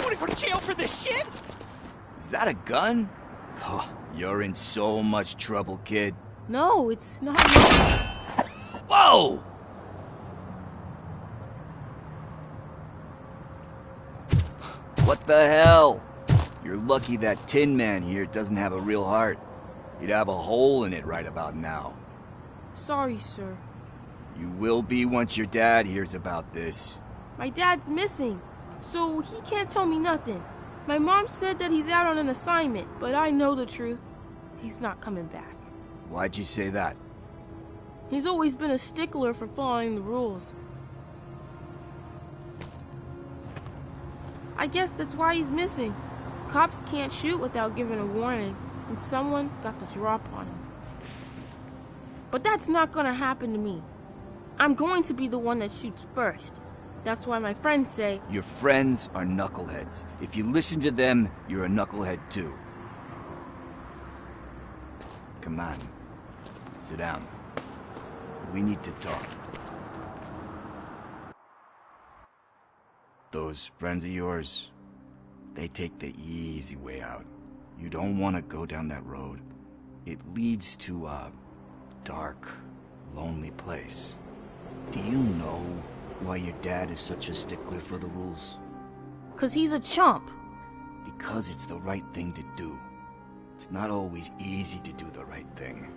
wanna go to jail for this shit? Is that a gun? Oh, you're in so much trouble, kid. No, it's not. Whoa! What the hell? You're lucky that Tin Man here doesn't have a real heart. He'd have a hole in it right about now. Sorry, sir. You will be once your dad hears about this. My dad's missing, so he can't tell me nothing. My mom said that he's out on an assignment, but I know the truth. He's not coming back. Why'd you say that? He's always been a stickler for following the rules. I guess that's why he's missing. Cops can't shoot without giving a warning, and someone got the drop on him. But that's not gonna happen to me. I'm going to be the one that shoots first. That's why my friends say... Your friends are knuckleheads. If you listen to them, you're a knucklehead too. Come on. Sit down. We need to talk. Those friends of yours, they take the easy way out. You don't want to go down that road. It leads to a dark, lonely place. Do you know why your dad is such a stickler for the rules? 'Cause he's a chump. Because it's the right thing to do. It's not always easy to do the right thing.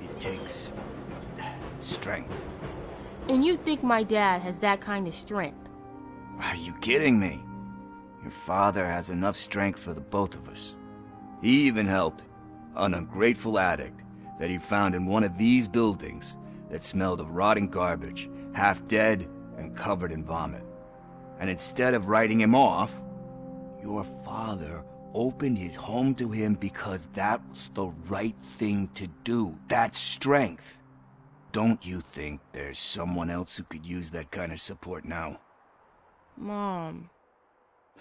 It takes strength. And you think my dad has that kind of strength? Are you kidding me? Your father has enough strength for the both of us. He even helped an ungrateful addict that he found in one of these buildings that smelled of rotting garbage, half dead and covered in vomit. And instead of writing him off, your father opened his home to him because that's the right thing to do. That's strength. Don't you think there's someone else who could use that kind of support now? Mom.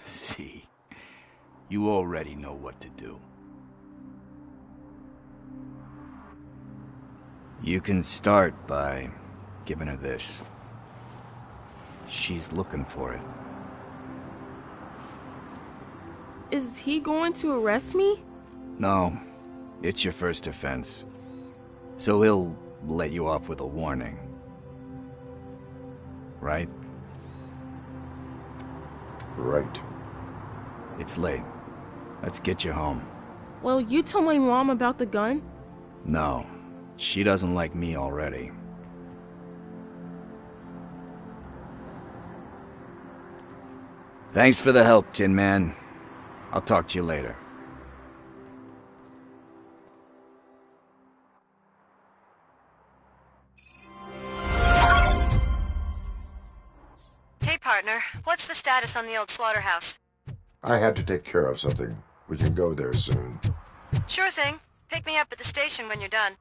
See, you already know what to do. You can start by giving her this. She's looking for it. Is he going to arrest me? No, it's your first offense. So he'll let you off with a warning. Right? Right. It's late. Let's get you home. Well, you tell my mom about the gun? No, she doesn't like me already. Thanks for the help, Tin Man. I'll talk to you later. Hey, partner. What's the status on the old slaughterhouse? I had to take care of something. We can go there soon. Sure thing. Pick me up at the station when you're done.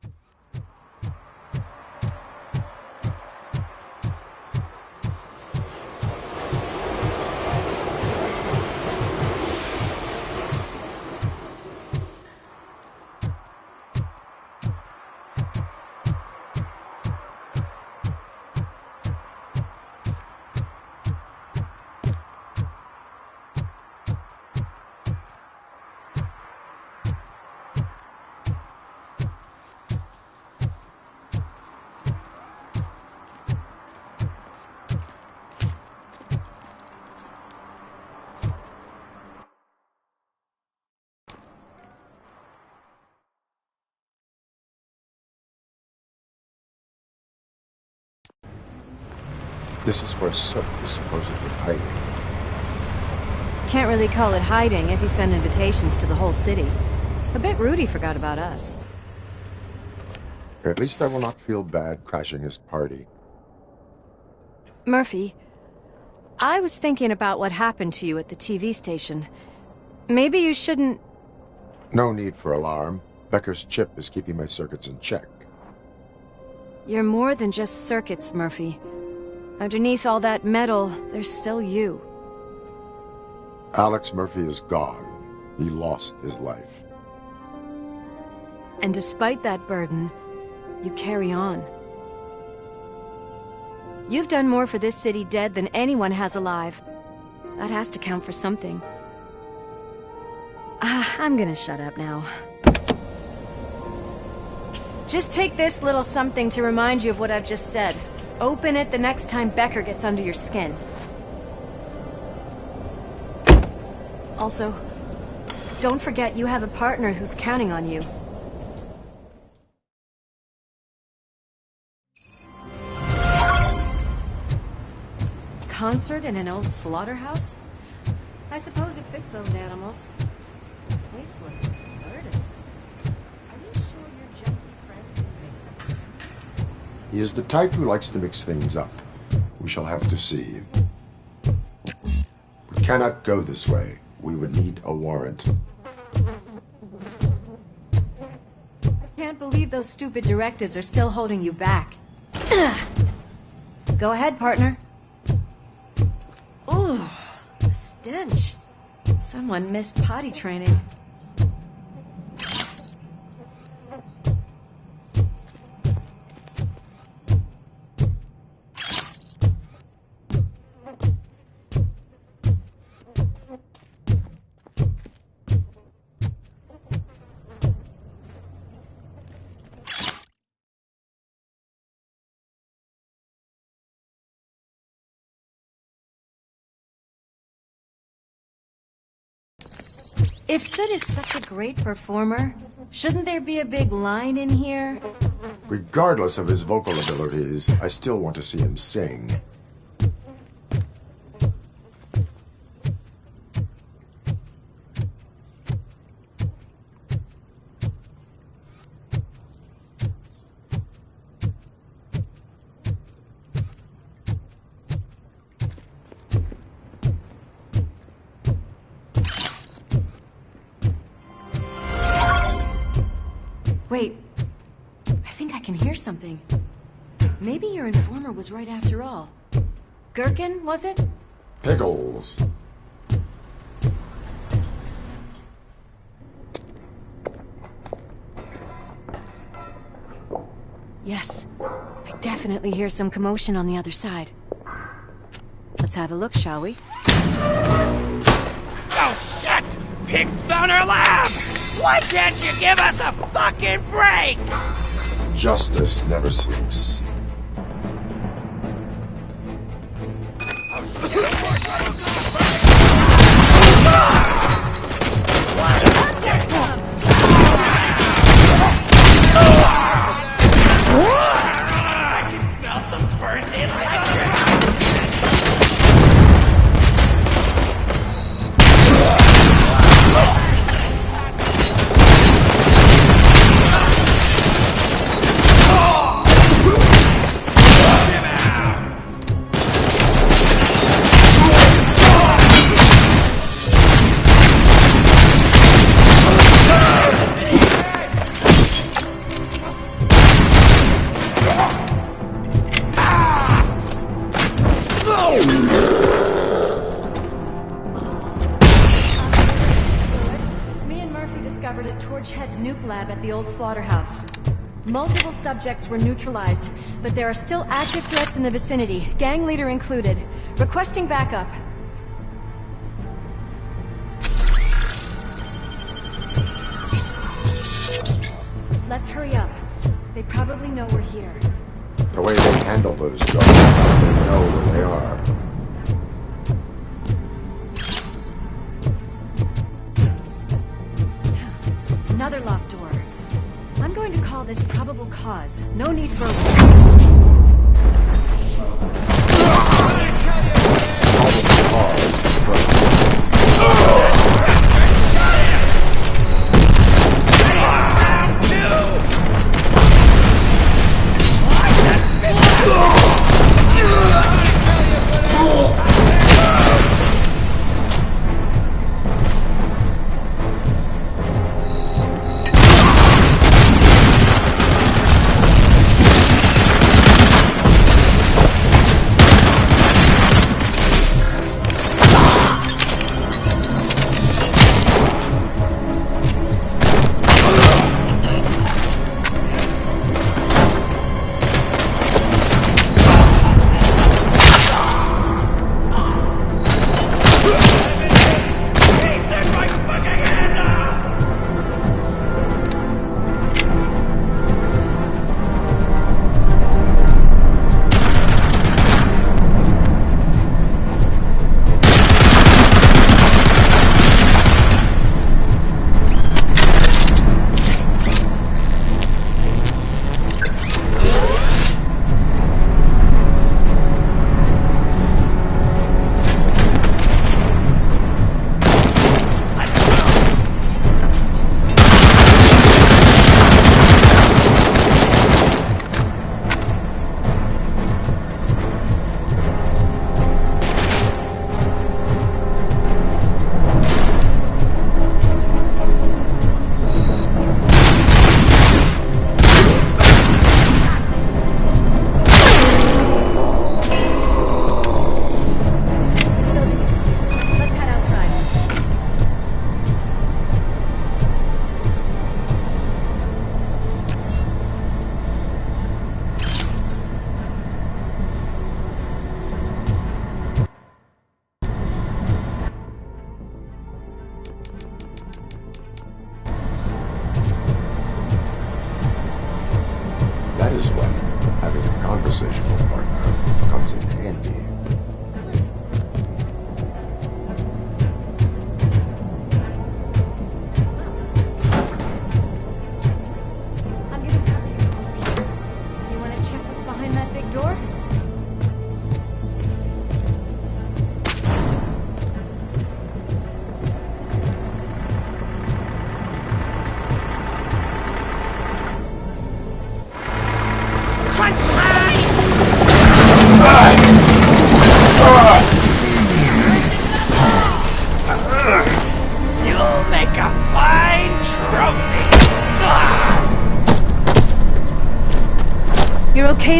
This is where Soap is supposedly hiding. Can't really call it hiding if he sent invitations to the whole city. I bet Rudy forgot about us. At least I will not feel bad crashing his party. Murphy, I was thinking about what happened to you at the TV station. Maybe you shouldn't... No need for alarm. Becker's chip is keeping my circuits in check. You're more than just circuits, Murphy. Underneath all that metal, there's still you. Alex Murphy is gone. He lost his life. And despite that burden, you carry on. You've done more for this city dead than anyone has alive. That has to count for something. I'm gonna shut up now. Just take this little something to remind you of what I've just said. Open it the next time Becker gets under your skin. Also, don't forget you have a partner who's counting on you. Concert in an old slaughterhouse? I suppose it fits those animals. The place looks deserted. Are you sure your junkie friend didn't make something else? He is the type who likes to mix things up. We shall have to see. We cannot go this way. We would need a warrant. Can't believe those stupid directives are still holding you back. Go ahead, partner. Ooh, the stench. Someone missed potty training. If Sid is such a great performer, shouldn't there be a big line in here? Regardless of his vocal abilities, I still want to see him sing. Wait, I think I can hear something. Maybe your informer was right after all. Gherkin, was it? Pickles. Yes, I definitely hear some commotion on the other side. Let's have a look, shall we? Oh shit! Pig Thunder Lab! Why can't you give us a fucking break? Justice never sleeps. I can smell some burnt electric! Lab at the old slaughterhouse. Multiple subjects were neutralized, but there are still active threats in the vicinity, gang leader included. Requesting backup. Let's hurry up. They probably know we're here. The way they handle those jobs, they know where they are. Another locked door. I'm going to call this probable cause. No need for... Probable cause confirmed.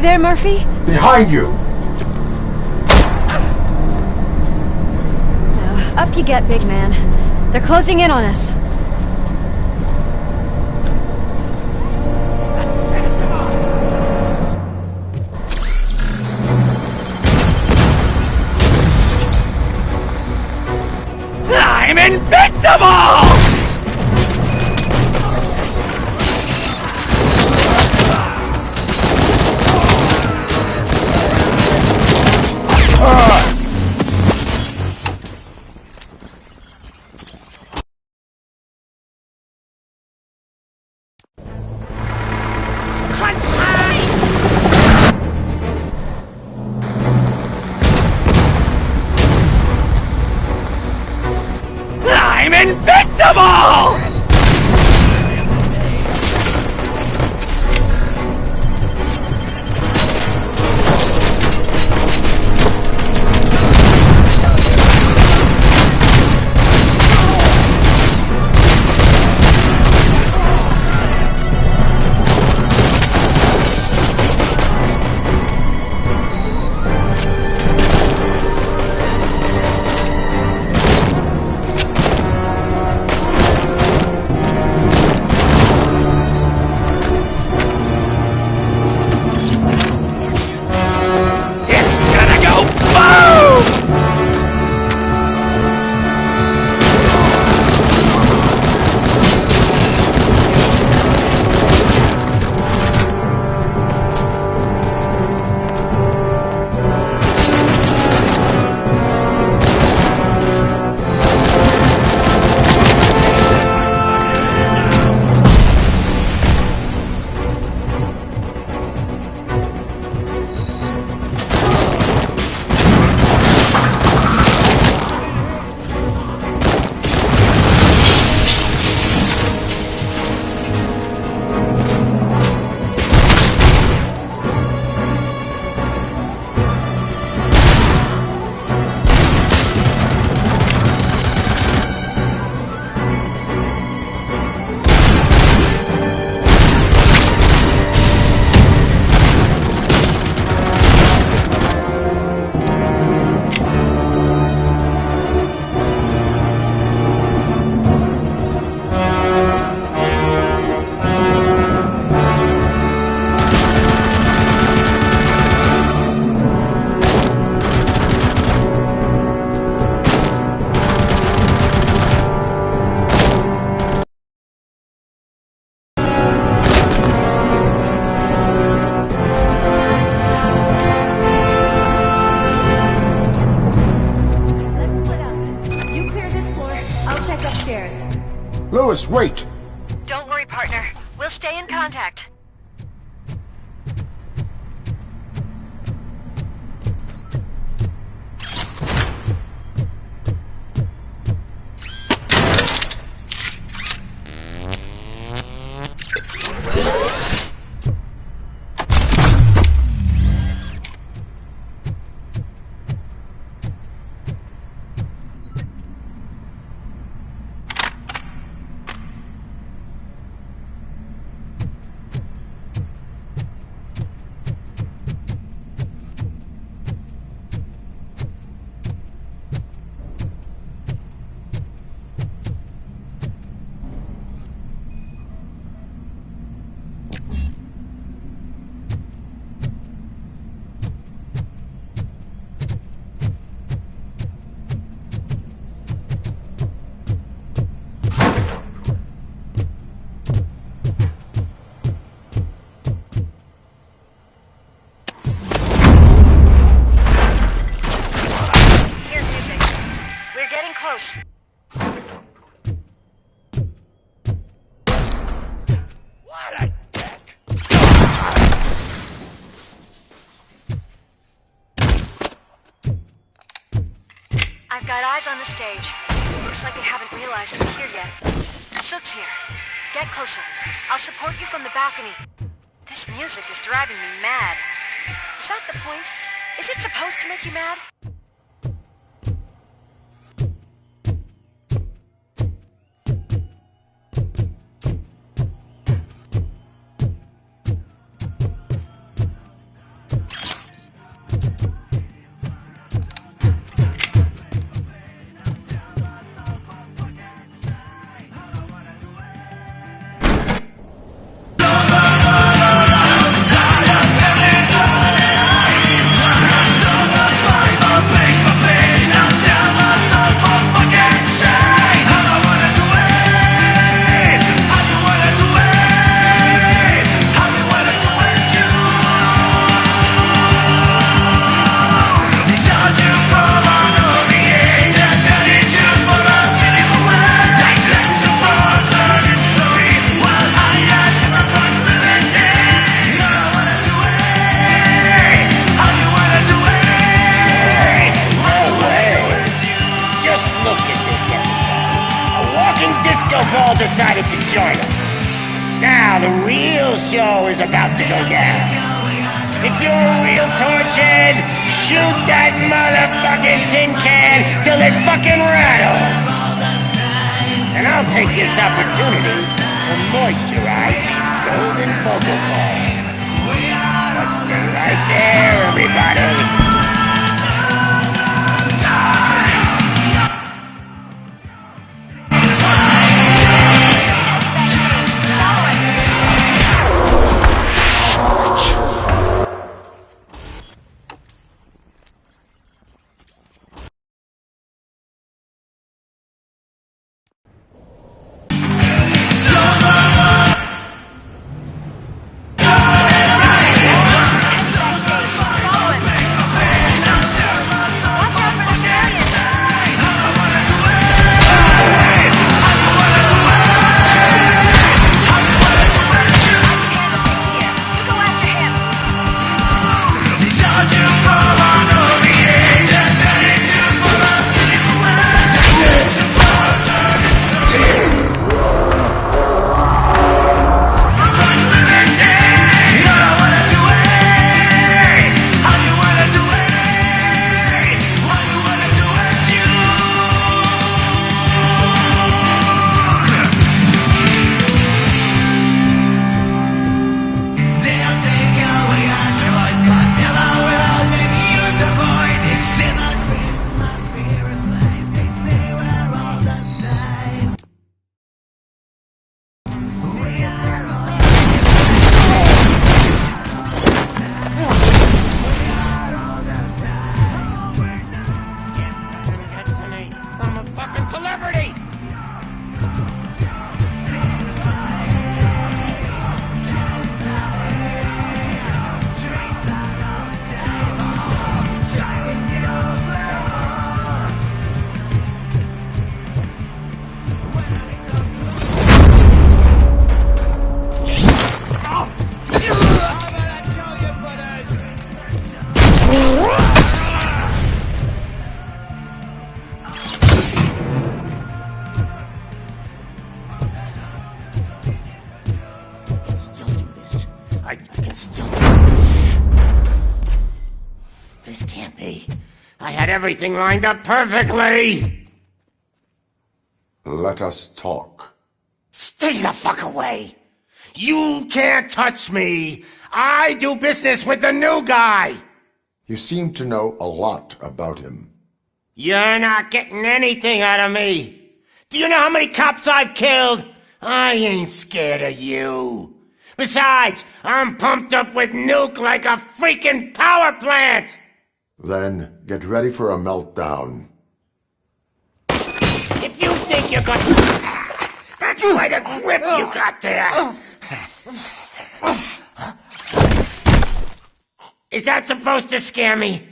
there, Murphy? Behind you! Up you get, big man. They're closing in on us. I'm invincible! I'm invincible! It's gonna go boom! Let's split up. You clear this floor. I'll check upstairs. Lewis, wait! Don't worry, partner. We'll stay in contact. close. What a dick! I've got eyes on the stage. Looks like they haven't realized I'm here yet. Sook's here. Get closer. I'll support you from the balcony. This music is driving me mad. Is that the point? Is it supposed to make you mad? decided to join us. Now the real show is about to go down. If you're a real torchhead, shoot that motherfucking tin can till it fucking rattles. And I'll take this opportunity to moisturize these golden vocal cords. But stay right there, everybody. This can't be. I had everything lined up perfectly! Let us talk. Stay the fuck away! You can't touch me! I do business with the new guy! You seem to know a lot about him. You're not getting anything out of me! Do you know how many cops I've killed? I ain't scared of you. Besides, I'm pumped up with nuke like a freaking power plant! Then get ready for a meltdown. If you think you're gonna... That's quite a grip you got there! Is that supposed to scare me?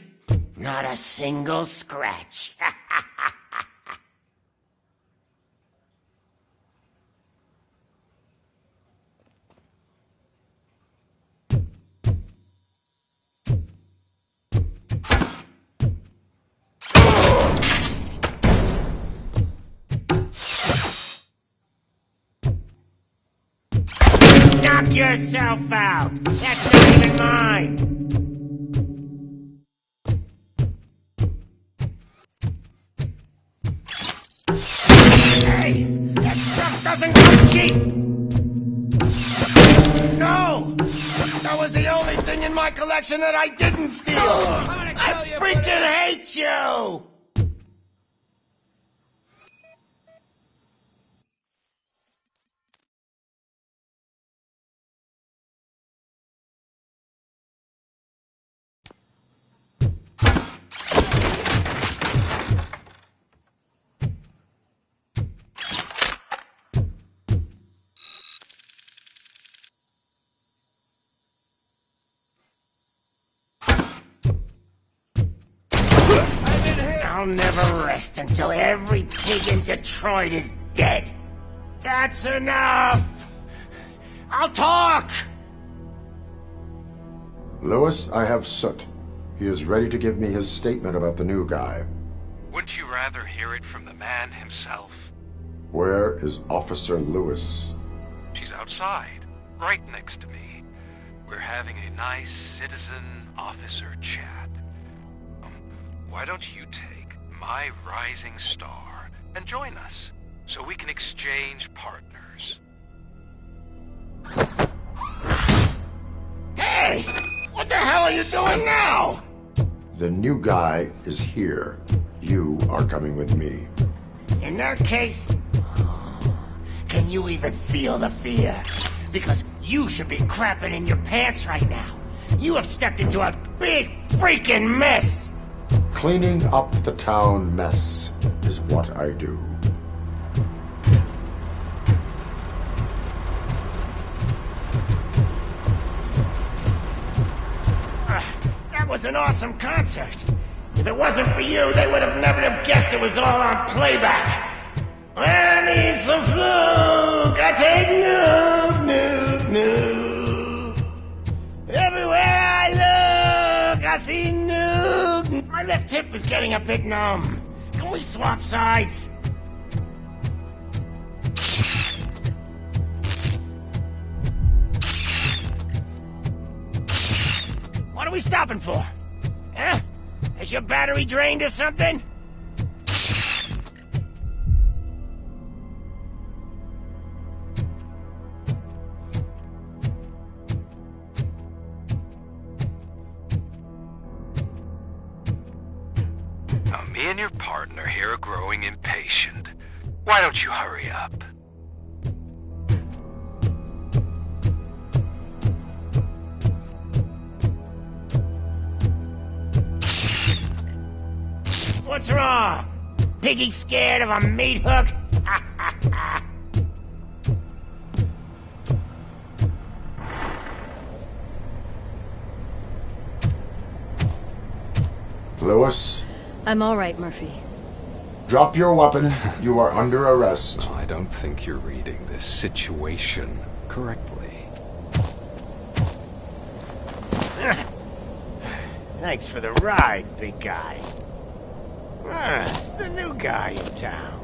Not a single scratch. Knock yourself out! That's not even mine! Hey! That stuff doesn't come cheap! No! That was the only thing in my collection that I didn't steal! I freaking hate you! I'll never rest until every pig in Detroit is dead. That's enough! I'll talk! Lewis, I have Soot. He is ready to give me his statement about the new guy. Wouldn't you rather hear it from the man himself? Where is Officer Lewis? She's outside, right next to me. We're having a nice citizen-officer chat. Why don't you take my rising star and join us, so we can exchange partners? Hey! What the hell are you doing now? The new guy is here. You are coming with me. In that case, can you even feel the fear? Because you should be crapping in your pants right now. You have stepped into a big freaking mess. Cleaning up the town mess is what I do. That was an awesome concert. If it wasn't for you, they would have never have guessed it was all on playback. I need some fluke. I take nuke. Everywhere I look, I see nuke. My left hip is getting a bit numb. Can we swap sides? What are we stopping for? Huh? Is your battery drained or something? Now, me and your partner here are growing impatient. Why don't you hurry up? What's wrong? Piggy scared of a meat hook? Lewis, I'm all right, Murphy. drop your weapon. You are under arrest. I don't think you're reading this situation correctly. Thanks for the ride, big guy. It's the new guy in town.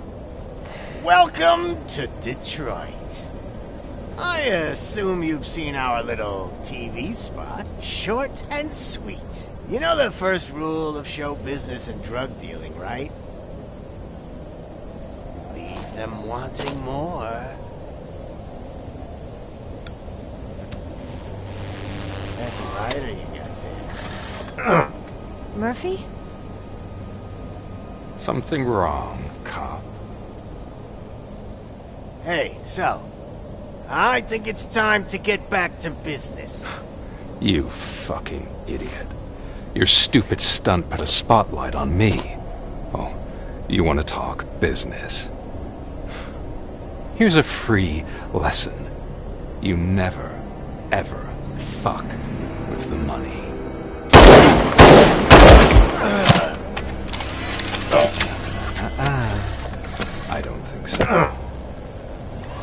Welcome to Detroit. I assume you've seen our little TV spot. Short and sweet. You know the first rule of show business and drug dealing, right? Leave them wanting more. That's a lighter you got there. Murphy? Something wrong, cop. Hey, so, I think it's time to get back to business. You fucking idiot. Your stupid stunt put a spotlight on me. Oh, you want to talk business? Here's a free lesson. You never, ever fuck with the money. I don't think so.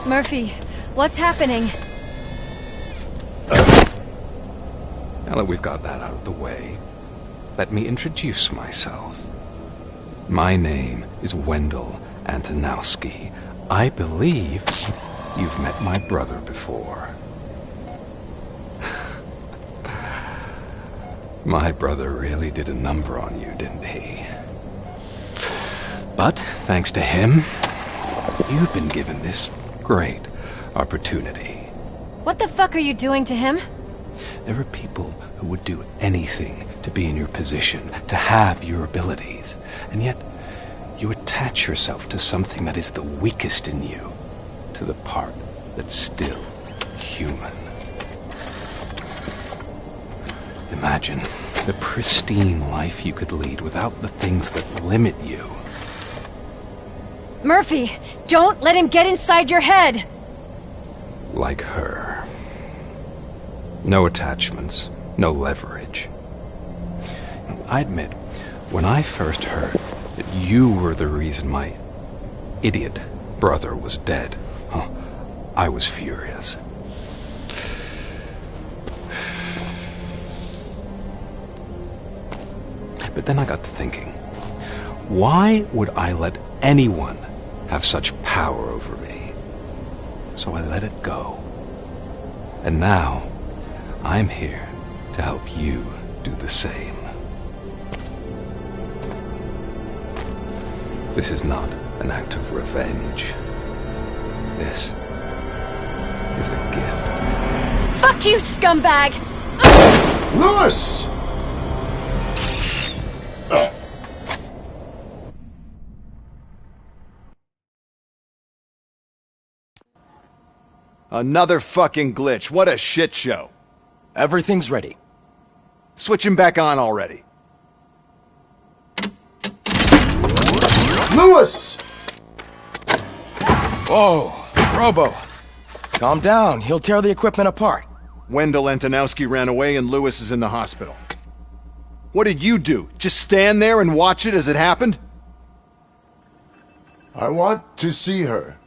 Murphy, what's happening? Now that we've got that out of the way, let me introduce myself. My name is Wendell Antonowski. I believe you've met my brother before. My brother really did a number on you, didn't he? But thanks to him, you've been given this great opportunity. What the fuck are you doing to him? There are people who would do anything to be in your position, to have your abilities, and yet you attach yourself to something that is the weakest in you, to the part that's still human. Imagine the pristine life you could lead without the things that limit you. Murphy, don't let him get inside your head! Like her. No attachments, no leverage. I admit, when I first heard that you were the reason my idiot brother was dead, I was furious. But then I got to thinking, why would I let anyone have such power over me. So I let it go. And now, I'm here to help you do the same. This is not an act of revenge. This is a gift. Fuck you, scumbag! Lewis! Another fucking glitch. What a shit show. Everything's ready. Switch him back on already. Lewis! Whoa, Robo. Calm down, he'll tear the equipment apart. Wendell Antonowski ran away and Lewis is in the hospital. What did you do? Just stand there and watch it as it happened? I want to see her.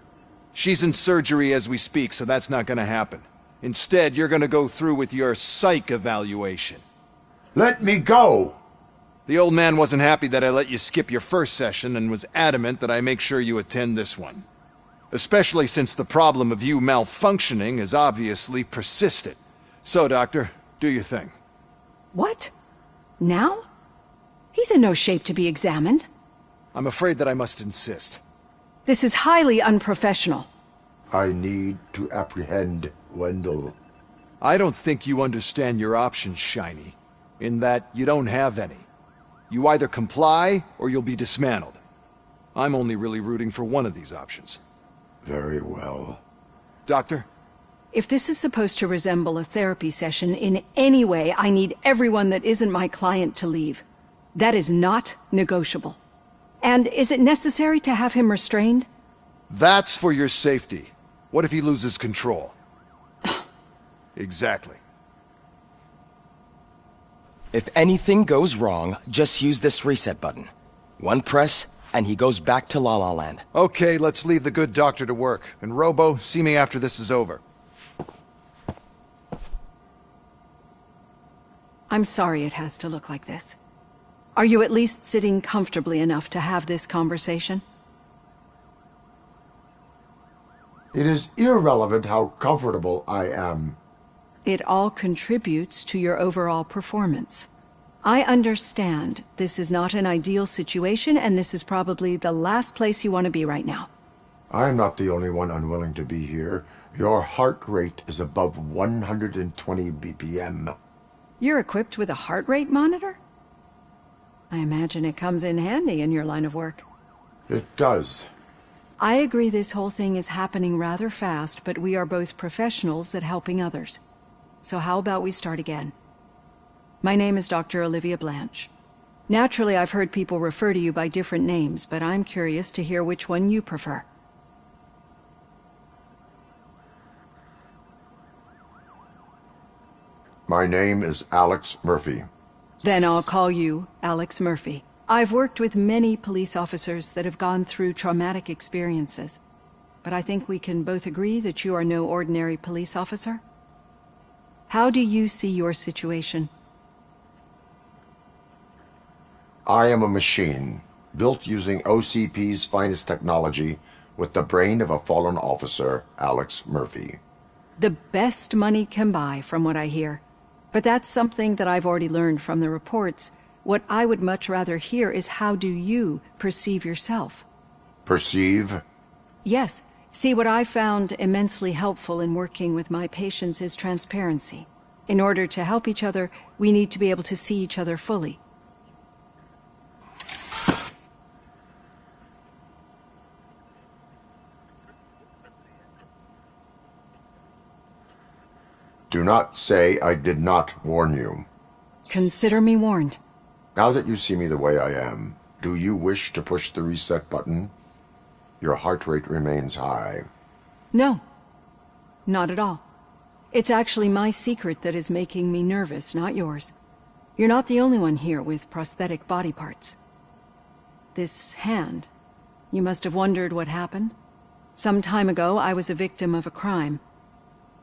She's in surgery as we speak, so that's not gonna happen. Instead, you're gonna go through with your psych evaluation. Let me go! The old man wasn't happy that I let you skip your first session and was adamant that I make sure you attend this one. Especially since the problem of you malfunctioning is obviously persistent. So, Doctor, do your thing. What? Now? He's in no shape to be examined. I'm afraid that I must insist. This is highly unprofessional. I need to apprehend Wendell. I don't think you understand your options, Shiny. In that you don't have any. You either comply, or you'll be dismantled. I'm only really rooting for one of these options. Very well. Doctor? If this is supposed to resemble a therapy session in any way, I need everyone that isn't my client to leave. That is not negotiable. And is it necessary to have him restrained? That's for your safety. What if he loses control? Exactly. If anything goes wrong, just use this reset button. One press, and he goes back to La La Land. Okay, let's leave the good doctor to work. And Robo, see me after this is over. I'm sorry it has to look like this. Are you at least sitting comfortably enough to have this conversation? It is irrelevant how comfortable I am. It all contributes to your overall performance. I understand this is not an ideal situation, and this is probably the last place you want to be right now. I'm not the only one unwilling to be here. Your heart rate is above 120 BPM. You're equipped with a heart rate monitor? I imagine it comes in handy in your line of work. It does. I agree this whole thing is happening rather fast, but we are both professionals at helping others. So how about we start again? My name is Dr. Olivia Blanche. Naturally, I've heard people refer to you by different names, but I'm curious to hear which one you prefer. My name is Alex Murphy. Then I'll call you Alex Murphy. I've worked with many police officers that have gone through traumatic experiences, but I think we can both agree that you are no ordinary police officer. How do you see your situation? I am a machine, built using OCP's finest technology, with the brain of a fallen officer, Alex Murphy. The best money can buy, from what I hear. But that's something that I've already learned from the reports. What I would much rather hear is how do you perceive yourself? Perceive? Yes. See, what I found immensely helpful in working with my patients is transparency. In order to help each other, we need to be able to see each other fully. Do not say I did not warn you. Consider me warned. Now that you see me the way I am, do you wish to push the reset button? Your heart rate remains high. No. Not at all. It's actually my secret that is making me nervous, not yours. You're not the only one here with prosthetic body parts. This hand, you must have wondered what happened. Some time ago, I was a victim of a crime.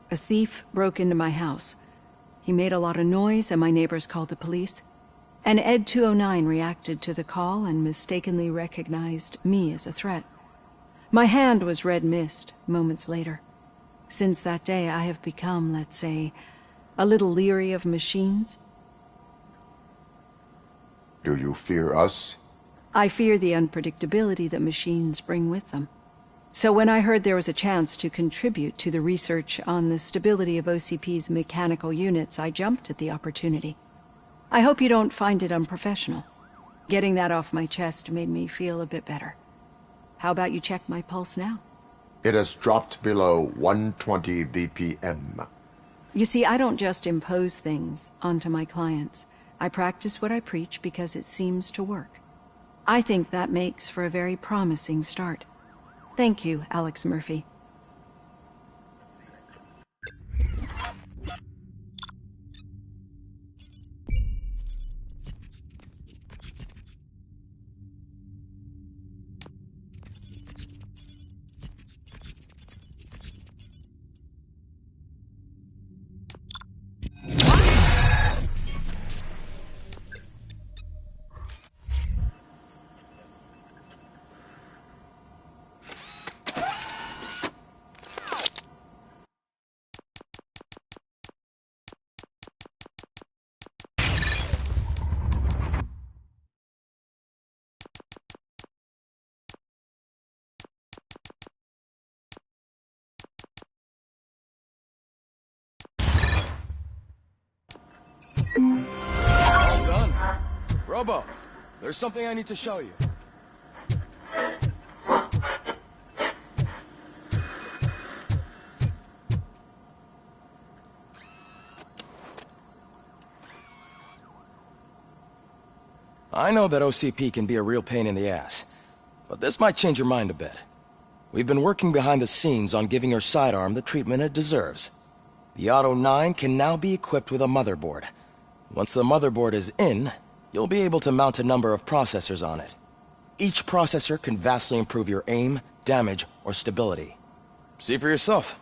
A thief broke into my house. He made a lot of noise and my neighbors called the police. And Ed 209 reacted to the call and mistakenly recognized me as a threat. My hand was red mist moments later. Since that day, I have become, let's say, a little leery of machines. Do you fear us? I fear the unpredictability that machines bring with them. So when I heard there was a chance to contribute to the research on the stability of OCP's mechanical units, I jumped at the opportunity. I hope you don't find it unprofessional. Getting that off my chest made me feel a bit better. How about you check my pulse now? It has dropped below 120 BPM. You see, I don't just impose things onto my clients. I practice what I preach because it seems to work. I think that makes for a very promising start. Thank you, Alex Murphy. All done. Robo, there's something I need to show you. I know that OCP can be a real pain in the ass, but this might change your mind a bit. We've been working behind the scenes on giving your sidearm the treatment it deserves. The Auto 9 can now be equipped with a motherboard. Once the motherboard is in, you'll be able to mount a number of processors on it. Each processor can vastly improve your aim, damage, or stability. See for yourself.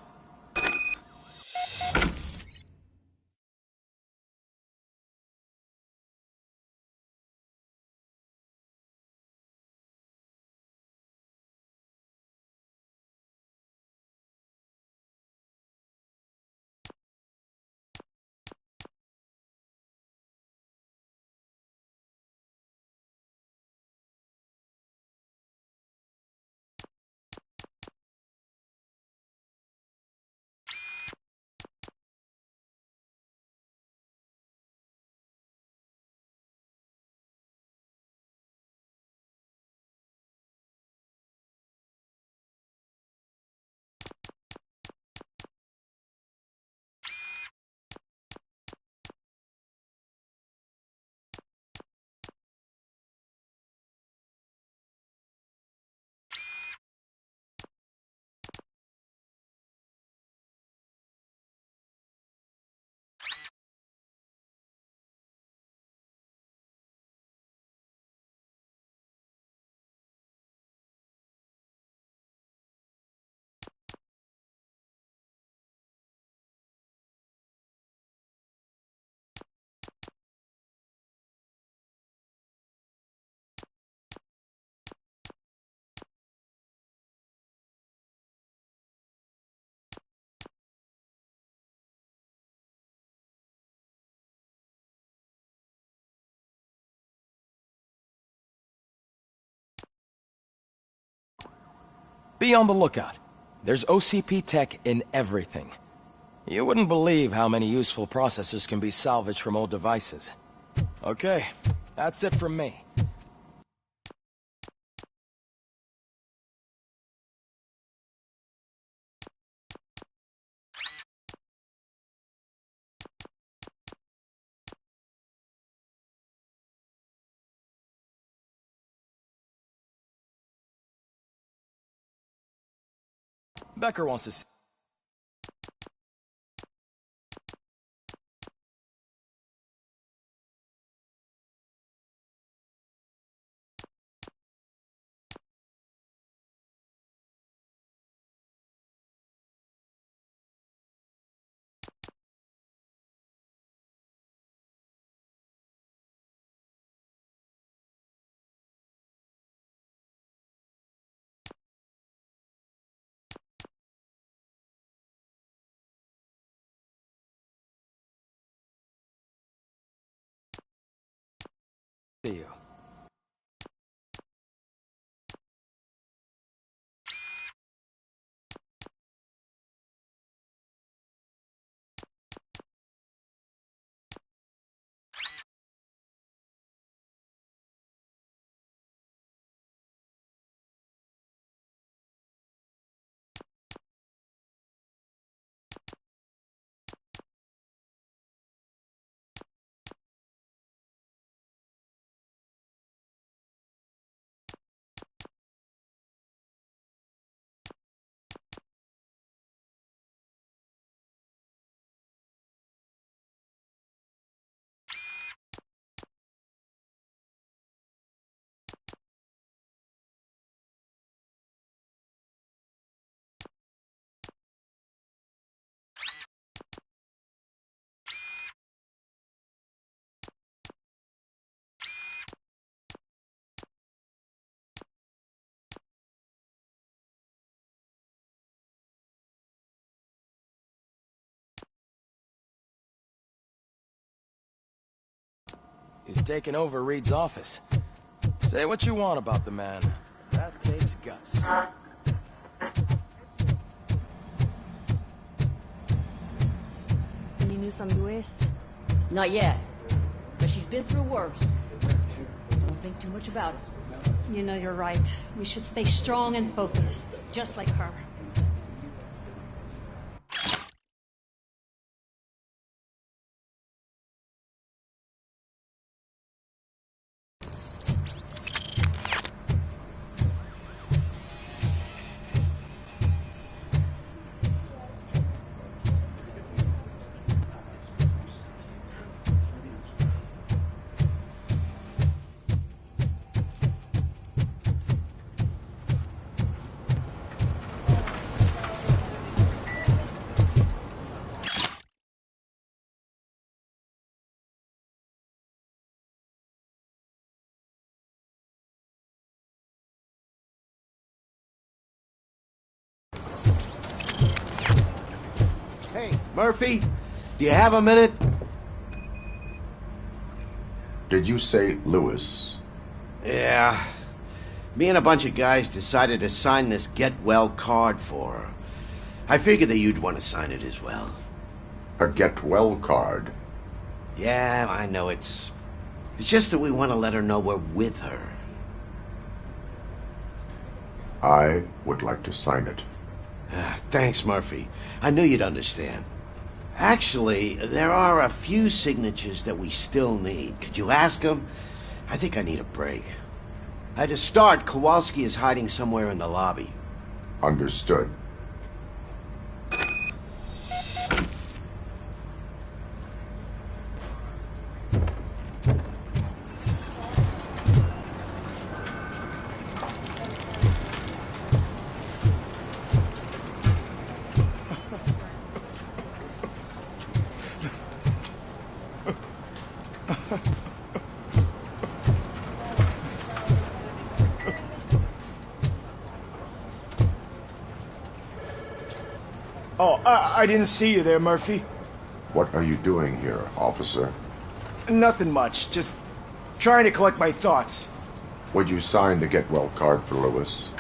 Be on the lookout. There's OCP tech in everything. You wouldn't believe how many useful processors can be salvaged from old devices. Okay, that's it from me. Becker wants to see... See you. He's taken over Reed's office. Say what you want about the man. That takes guts. Any news on Luis? Not yet. But she's been through worse. Don't think too much about it. You know, you're right. We should stay strong and focused, just like her. Hey, Murphy, do you have a minute? Did you say Lewis? Yeah. Me and a bunch of guys decided to sign this get well card for her. I figured that you'd want to sign it as well. A get well card? Yeah, I know it's just that we want to let her know we're with her. I would like to sign it. Thanks, Murphy. I knew you'd understand. Actually, there are a few signatures that we still need. Could you ask them? I think I need a break. To start, Kowalski is hiding somewhere in the lobby. Understood. Oh, I didn't see you there, Murphy. What are you doing here, officer? Nothing much, just trying to collect my thoughts. Would you sign the get well card for Lewis?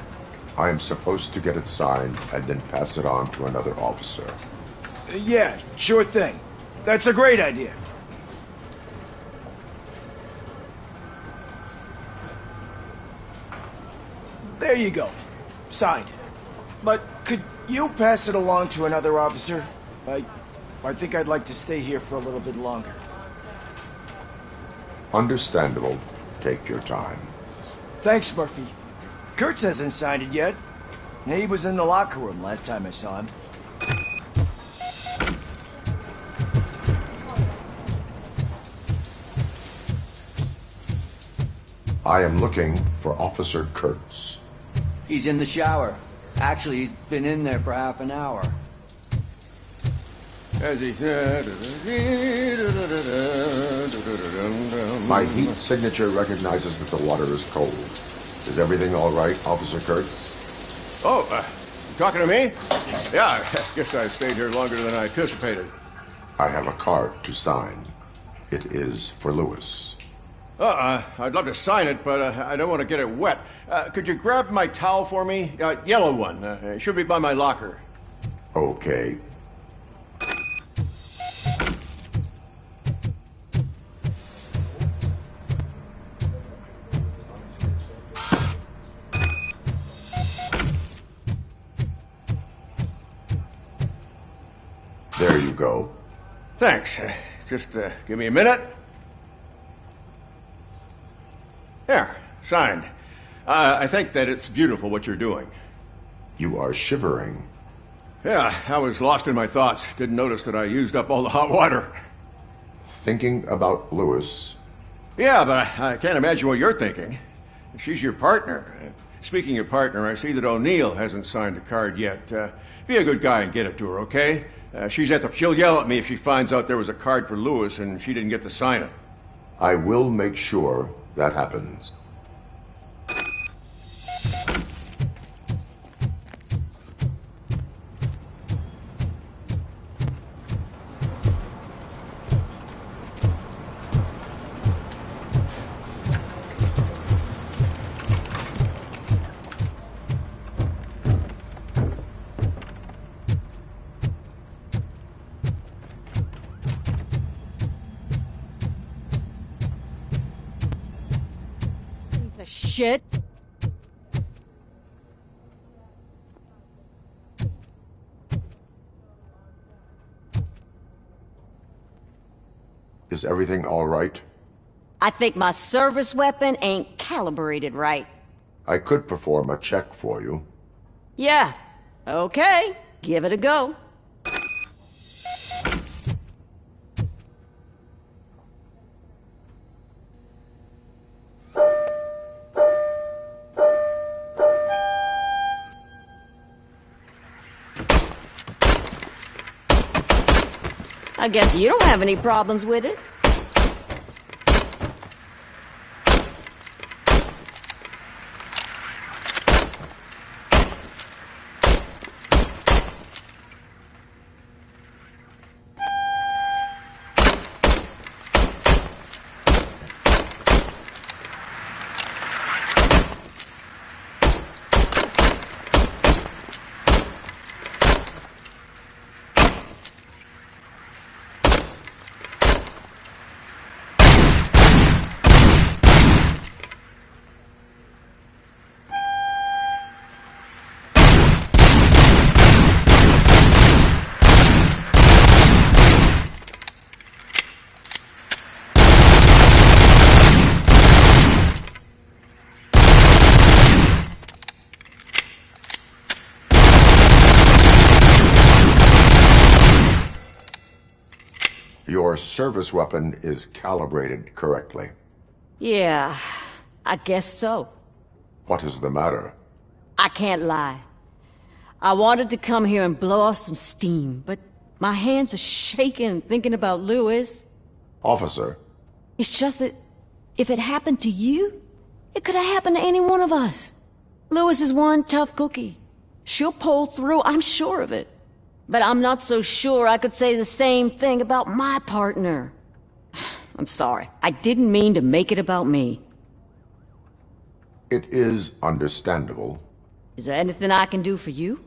I am supposed to get it signed and then pass it on to another officer. Yeah, sure thing. That's a great idea. There you go. Signed. But could you pass it along to another officer? I think I'd like to stay here for a little bit longer. Understandable. Take your time. Thanks, Murphy. Kurtz hasn't signed it yet. He was in the locker room last time I saw him. I am looking for Officer Kurtz. He's in the shower. Actually, he's been in there for half an hour. As he said... My heat signature recognizes that the water is cold. Is everything all right, Officer Kurtz? Oh, you talking to me? Yeah, I guess I stayed here longer than I anticipated. I have a card to sign. It is for Lewis. I'd love to sign it, but I don't want to get it wet. Could you grab my towel for me? Yellow one. It should be by my locker. Okay. There you go. Thanks. Just give me a minute. There, signed. I think that it's beautiful what you're doing. You are shivering. Yeah, I was lost in my thoughts. Didn't notice that I used up all the hot water. Thinking about Lewis. Yeah, but I can't imagine what you're thinking. She's your partner. Speaking of partner, I see that O'Neill hasn't signed a card yet. Be a good guy and get it to her, okay? She'll yell at me if she finds out there was a card for Lewis and she didn't get to sign it. I will make sure that happens. Shit. Is everything all right? I think my service weapon ain't calibrated right. I could perform a check for you. Yeah. Okay. Give it a go. I guess you don't have any problems with it. Your service weapon is calibrated correctly. Yeah, I guess so. What is the matter? I can't lie. I wanted to come here and blow off some steam, but my hands are shaking thinking about Lewis. Officer. It's just that if it happened to you, it could have happened to any one of us. Lewis is one tough cookie. She'll pull through, I'm sure of it. But I'm not so sure I could say the same thing about my partner. I'm sorry. I didn't mean to make it about me. It is understandable. Is there anything I can do for you?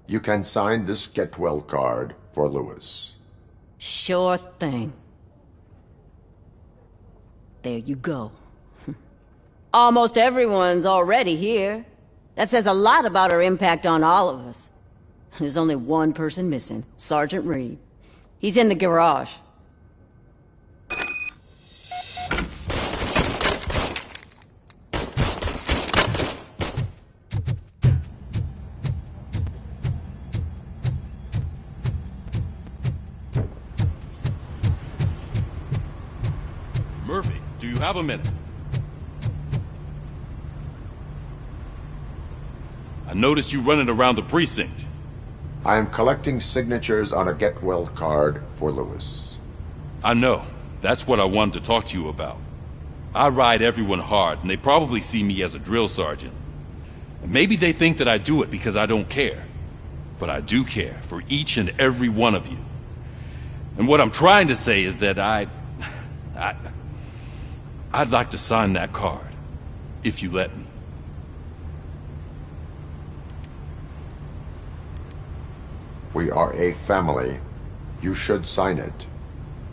You can sign this get well card for Lewis. Sure thing. There you go. Almost everyone's already here. That says a lot about her impact on all of us. There's only one person missing, Sergeant Reed. He's in the garage. Murphy, do you have a minute? I noticed you running around the precinct. I am collecting signatures on a get well card for Lewis. I know. That's what I wanted to talk to you about. I ride everyone hard, and they probably see me as a drill sergeant. And maybe they think that I do it because I don't care. But I do care for each and every one of you. I'd like to sign that card, if you let me. We are a family. You should sign it.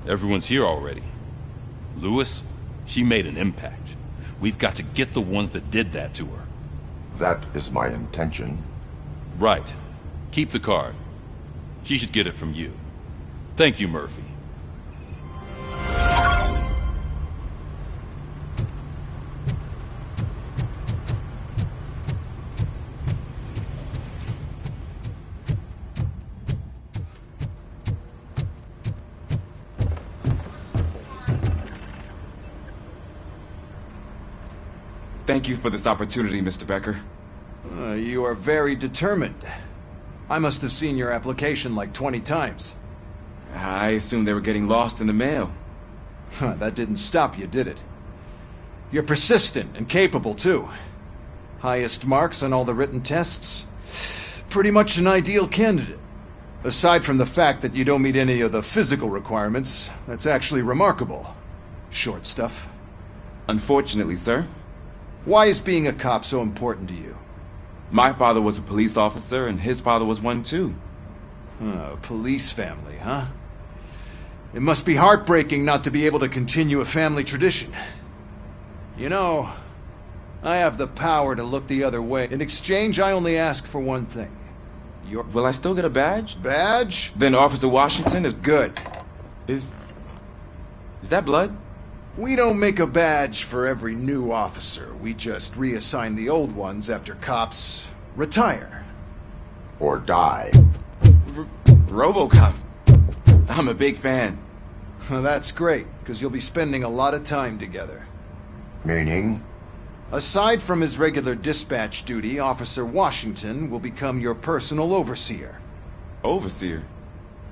Everyone's here already. Lewis, she made an impact. We've got to get the ones that did that to her. That is my intention. Right. Keep the card. She should get it from you. Thank you, Murphy. Thank you for this opportunity, Mr. Becker. You are very determined. I must have seen your application like 20 times. I assumed they were getting lost in the mail. That didn't stop you, did it? You're persistent and capable, too. Highest marks on all the written tests. Pretty much an ideal candidate. Aside from the fact that you don't meet any of the physical requirements, that's actually remarkable. Short stuff. Unfortunately, sir. Why is being a cop so important to you? My father was a police officer, and his father was one, too. A police family, huh? It must be heartbreaking not to be able to continue a family tradition. You know, I have the power to look the other way. In exchange, I only ask for one thing. Will I still get a badge? Badge? Then Officer Washington is... Good. Is that blood? We don't make a badge for every new officer. We just reassign the old ones after cops retire. Or die. Robocop. I'm a big fan. That's great, because you'll be spending a lot of time together. Meaning? Aside from his regular dispatch duty, Officer Washington will become your personal overseer. Overseer?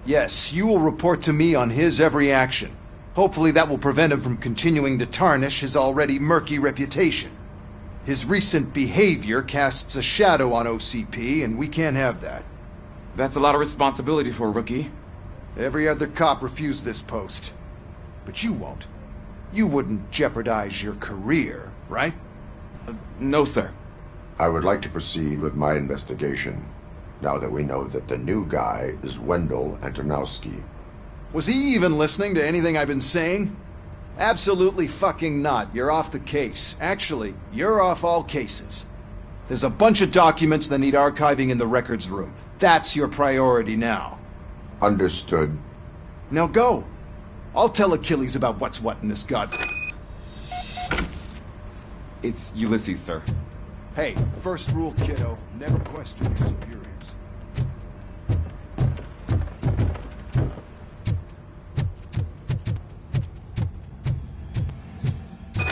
Yes, you will report to me on his every action. Hopefully that will prevent him from continuing to tarnish his already murky reputation. His recent behavior casts a shadow on OCP, and we can't have that. That's a lot of responsibility for a rookie. Every other cop refused this post. But you won't. You wouldn't jeopardize your career, right? No, sir. I would like to proceed with my investigation, now that we know that the new guy is Wendell Antonowski. Was he even listening to anything I've been saying? Absolutely fucking not. You're off the case. Actually, you're off all cases. There's a bunch of documents that need archiving in the records room. That's your priority now. Understood. Now go. I'll tell Achilles about what's what in this god... It's Ulysses, sir. Hey, first rule, kiddo. Never question your superiors.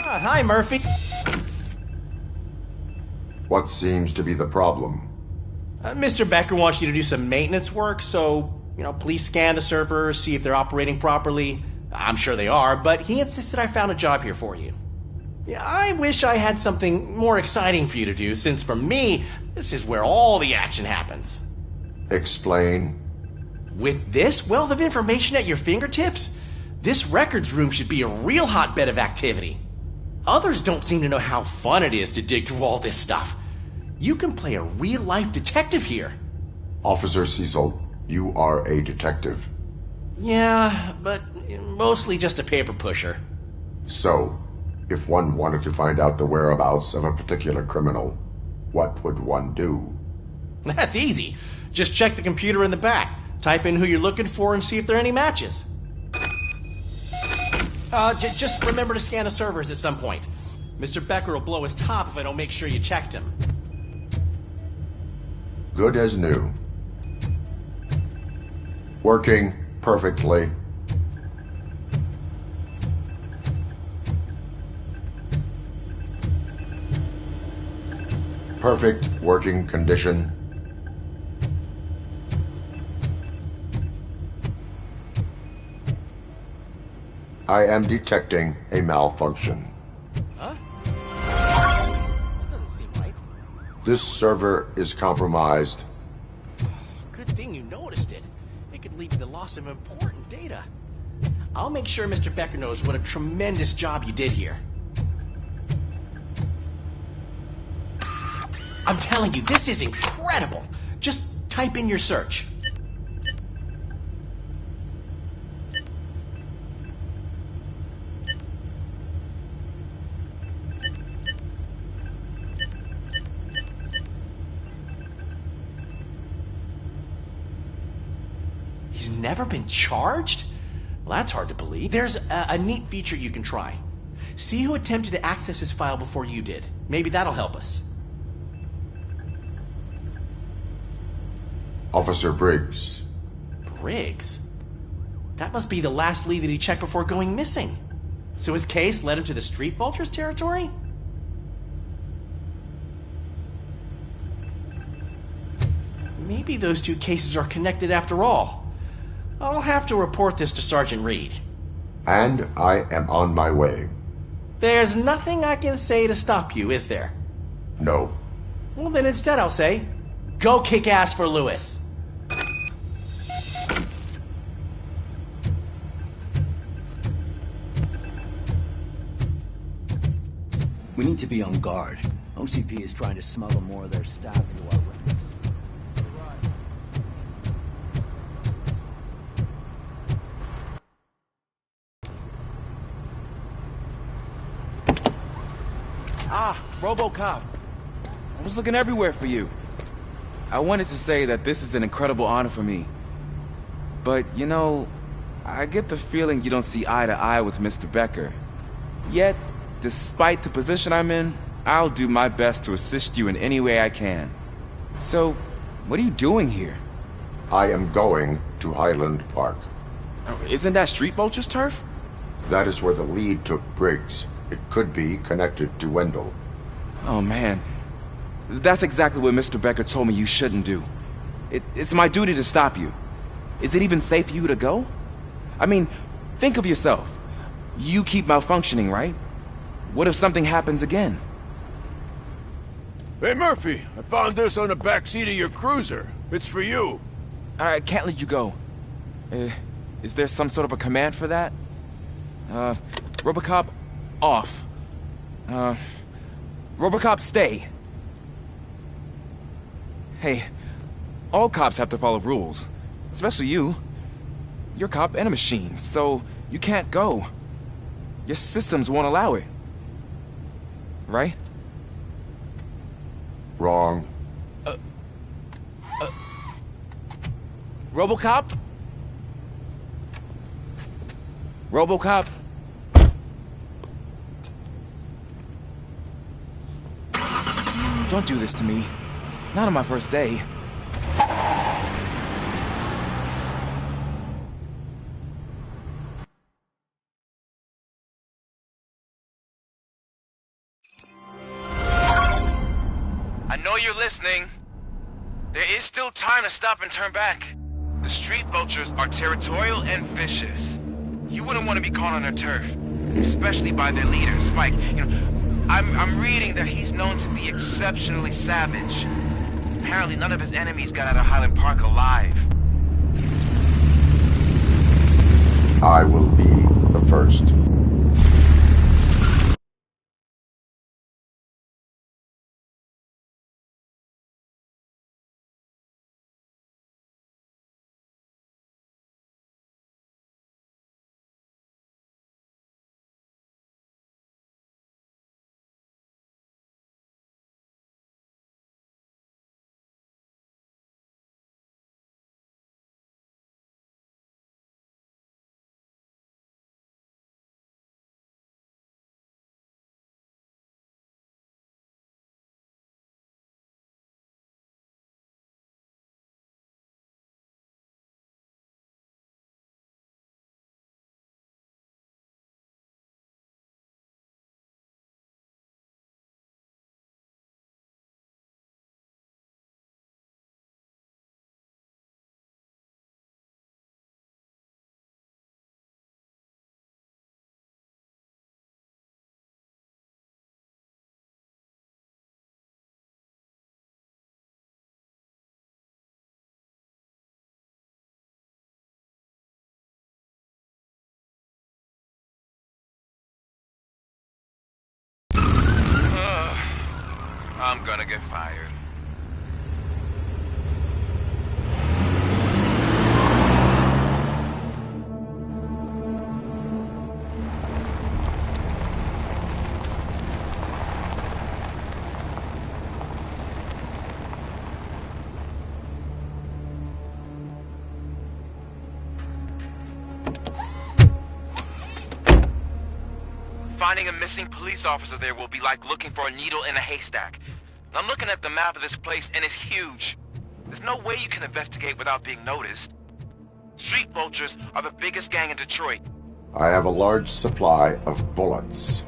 Hi, Murphy. What seems to be the problem? Mr. Becker wants you to do some maintenance work, so, please scan the servers, see if they're operating properly. I'm sure they are, but he insisted I found a job here for you. Yeah, I wish I had something more exciting for you to do, since for me, this is where all the action happens. Explain. With this wealth of information at your fingertips, this records room should be a real hotbed of activity. Others don't seem to know how fun it is to dig through all this stuff. You can play a real-life detective here. Officer Cecil, you are a detective. Yeah, but mostly just a paper pusher. So, if one wanted to find out the whereabouts of a particular criminal, what would one do? That's easy. Just check the computer in the back, type in who you're looking for, and see if there are any matches. Just remember to scan the servers at some point. Mr. Becker will blow his top if I don't make sure you checked him. Good as new. Working perfectly. Perfect working condition. I am detecting a malfunction. Huh? That doesn't seem right. This server is compromised. Good thing you noticed it. It could lead to the loss of important data. I'll make sure Mr. Becker knows what a tremendous job you did here. I'm telling you, this is incredible. Just type in your search. He's never been charged? Well, that's hard to believe. There's a neat feature you can try. See who attempted to access his file before you did. Maybe that'll help us. Officer Briggs. Briggs? That must be the last lead that he checked before going missing. So his case led him to the Street Vultures territory? Maybe those two cases are connected after all. I'll have to report this to Sergeant Reed. And I am on my way. There's nothing I can say to stop you, is there? No. Well, then instead I'll say, go kick ass for Lewis. We need to be on guard. OCP is trying to smuggle more of their staff into our ranks. Ah, Robocop. I was looking everywhere for you. I wanted to say that this is an incredible honor for me. But, you know, I get the feeling you don't see eye to eye with Mr. Becker. Yet, despite the position I'm in, I'll do my best to assist you in any way I can. So, what are you doing here? I am going to Highland Park. Isn't that Street Vulture's turf? That is where the lead took Briggs. It could be connected to Wendell. Oh, man. That's exactly what Mr. Becker told me you shouldn't do. It's my duty to stop you. Is it even safe for you to go? I mean, think of yourself. You keep malfunctioning, right? What if something happens again? Hey, Murphy, I found this on the back seat of your cruiser. It's for you. I can't let you go. Is there some sort of a command for that? Robocop, off. Robocop, stay. Hey, all cops have to follow rules. Especially you. You're a cop and a machine, so you can't go. Your systems won't allow it. Right? Wrong. Robocop? Robocop? Don't do this to me. Not on my first day. I know you're listening. There is still time to stop and turn back. The Street Vultures are territorial and vicious. You wouldn't want to be caught on their turf, especially by their leader, Spike. You know, I'm reading that he's known to be exceptionally savage. Apparently none of his enemies got out of Highland Park alive. I will be the first. I'm gonna get fired. Finding a missing police officer there will be like looking for a needle in a haystack. I'm looking at the map of this place and it's huge. There's no way you can investigate without being noticed. Street vultures are the biggest gang in Detroit. I have a large supply of bullets.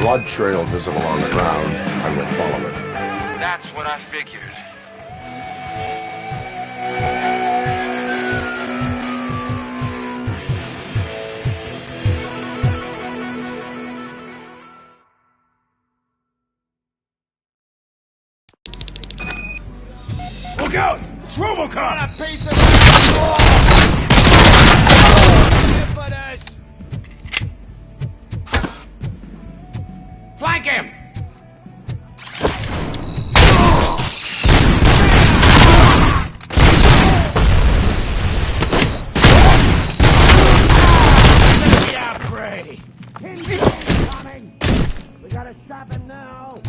Blood trail visible on the ground. I will follow it. That's what I figured. Look out! It's Robocop! A piece of Flank him! yeah, prey. He's coming! We gotta stop him now!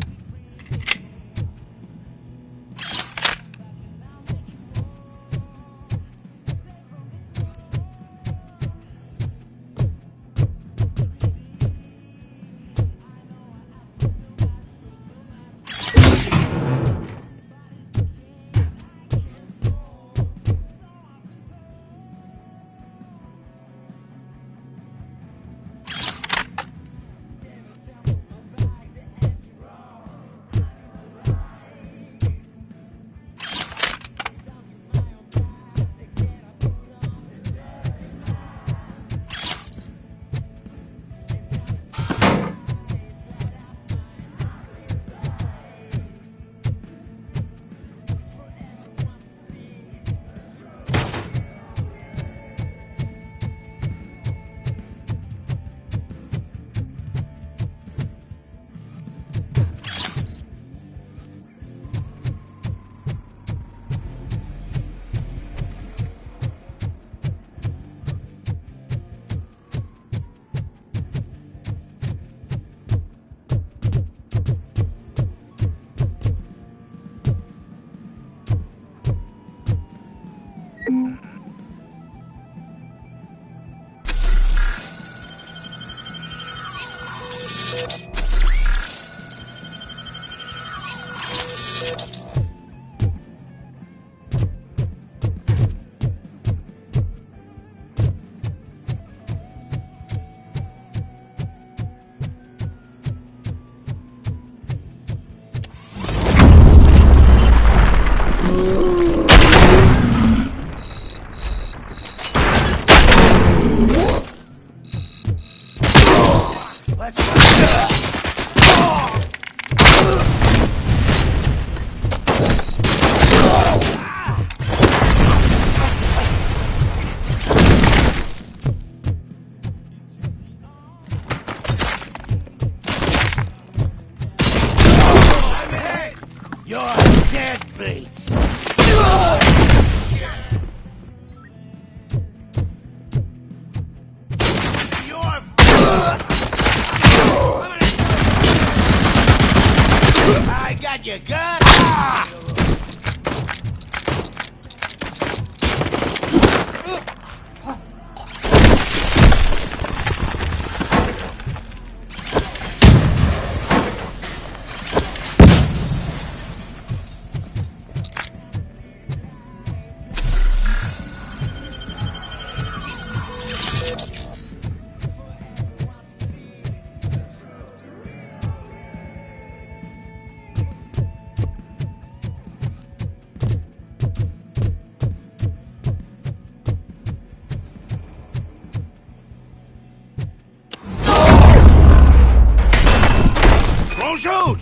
Shoot!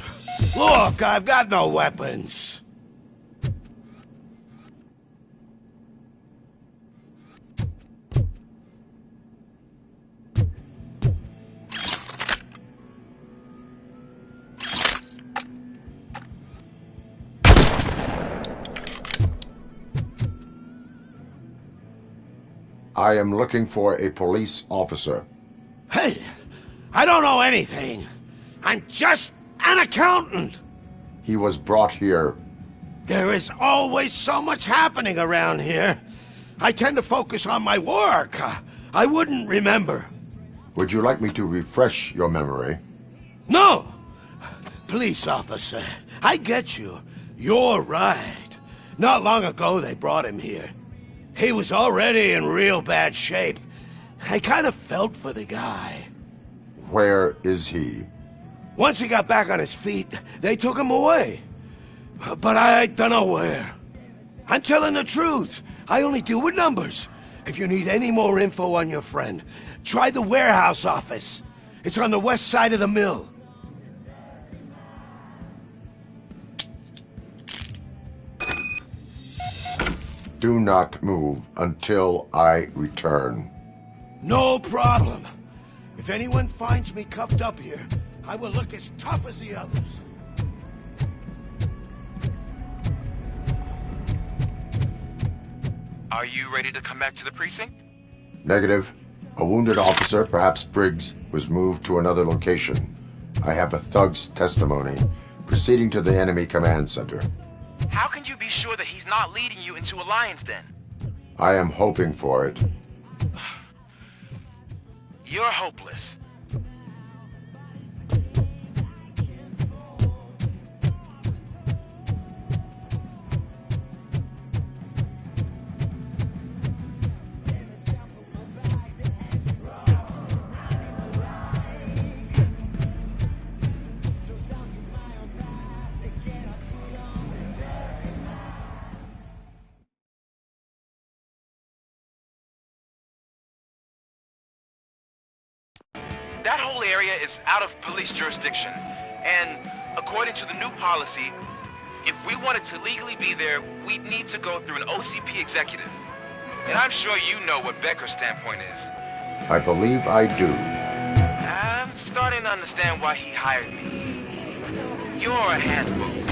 Look, I've got no weapons. I am looking for a police officer. Hey, I don't know anything. I'm just an accountant. He was brought here. There is always so much happening around here. I tend to focus on my work. I wouldn't remember. Would you like me to refresh your memory? No! Police officer, I get you. You're right. Not long ago they brought him here. He was already in real bad shape. I kind of felt for the guy. Where is he? Once he got back on his feet, they took him away. But I don't know where. I'm telling the truth. I only deal with numbers. If you need any more info on your friend, try the warehouse office. It's on the west side of the mill. Do not move until I return. No problem. If anyone finds me cuffed up here, I will look as tough as the others. Are you ready to come back to the precinct? Negative. A wounded officer, perhaps Briggs, was moved to another location. I have a thug's testimony, proceeding to the enemy command center. How can you be sure that he's not leading you into a lion's den? I am hoping for it. You're hopeless. That whole area is out of police jurisdiction, and according to the new policy, if we wanted to legally be there, we'd need to go through an OCP executive. And I'm sure you know what Becker's standpoint is. I believe I do. I'm starting to understand why he hired me. You're a handful.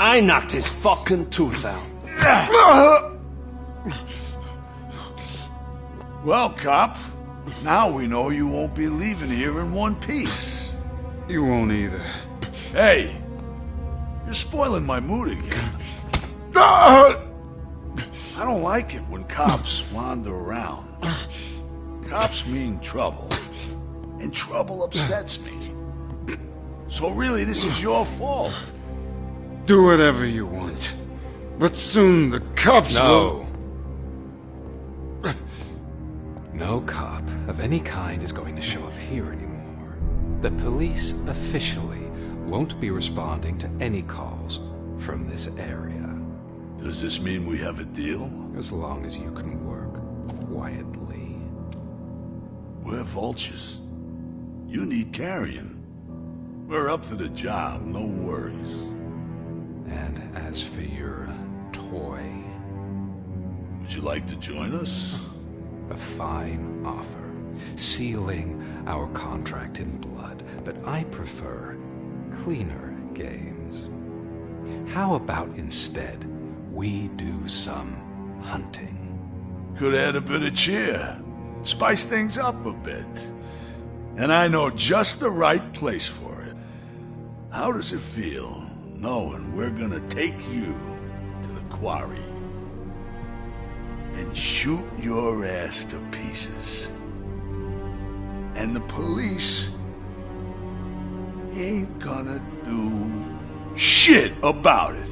I knocked his fucking tooth out. Well, cop, now we know you won't be leaving here in one piece. You won't either. Hey, you're spoiling my mood again. I don't like it when cops wander around. Cops mean trouble, and trouble upsets me. So really, this is your fault. Do whatever you want. But soon the cops will... No cop of any kind is going to show up here anymore. The police officially won't be responding to any calls from this area. Does this mean we have a deal? As long as you can work quietly. We're vultures. You need carrion. We're up to the job, no worries. And as for your toy... Would you like to join us? A fine offer, sealing our contract in blood, but I prefer cleaner games. How about instead we do some hunting? Could add a bit of cheer, spice things up a bit. And I know just the right place for it. How does it feel knowing we're gonna take you to the quarry and shoot your ass to pieces? And the police ain't gonna do shit about it.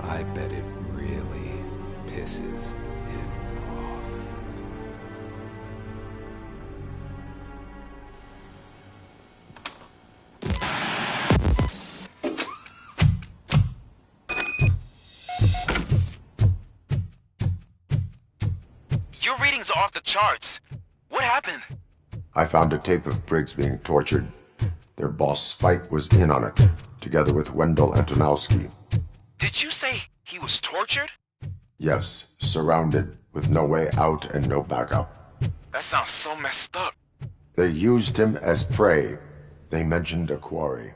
I bet it really pisses him off. Your readings are off the charts. What happened? I found a tape of Briggs being tortured. Their boss Spike was in on it, together with Wendell Antonowski. Did you say he was tortured? Yes, surrounded, with no way out and no backup. That sounds so messed up. They used him as prey. They mentioned a quarry.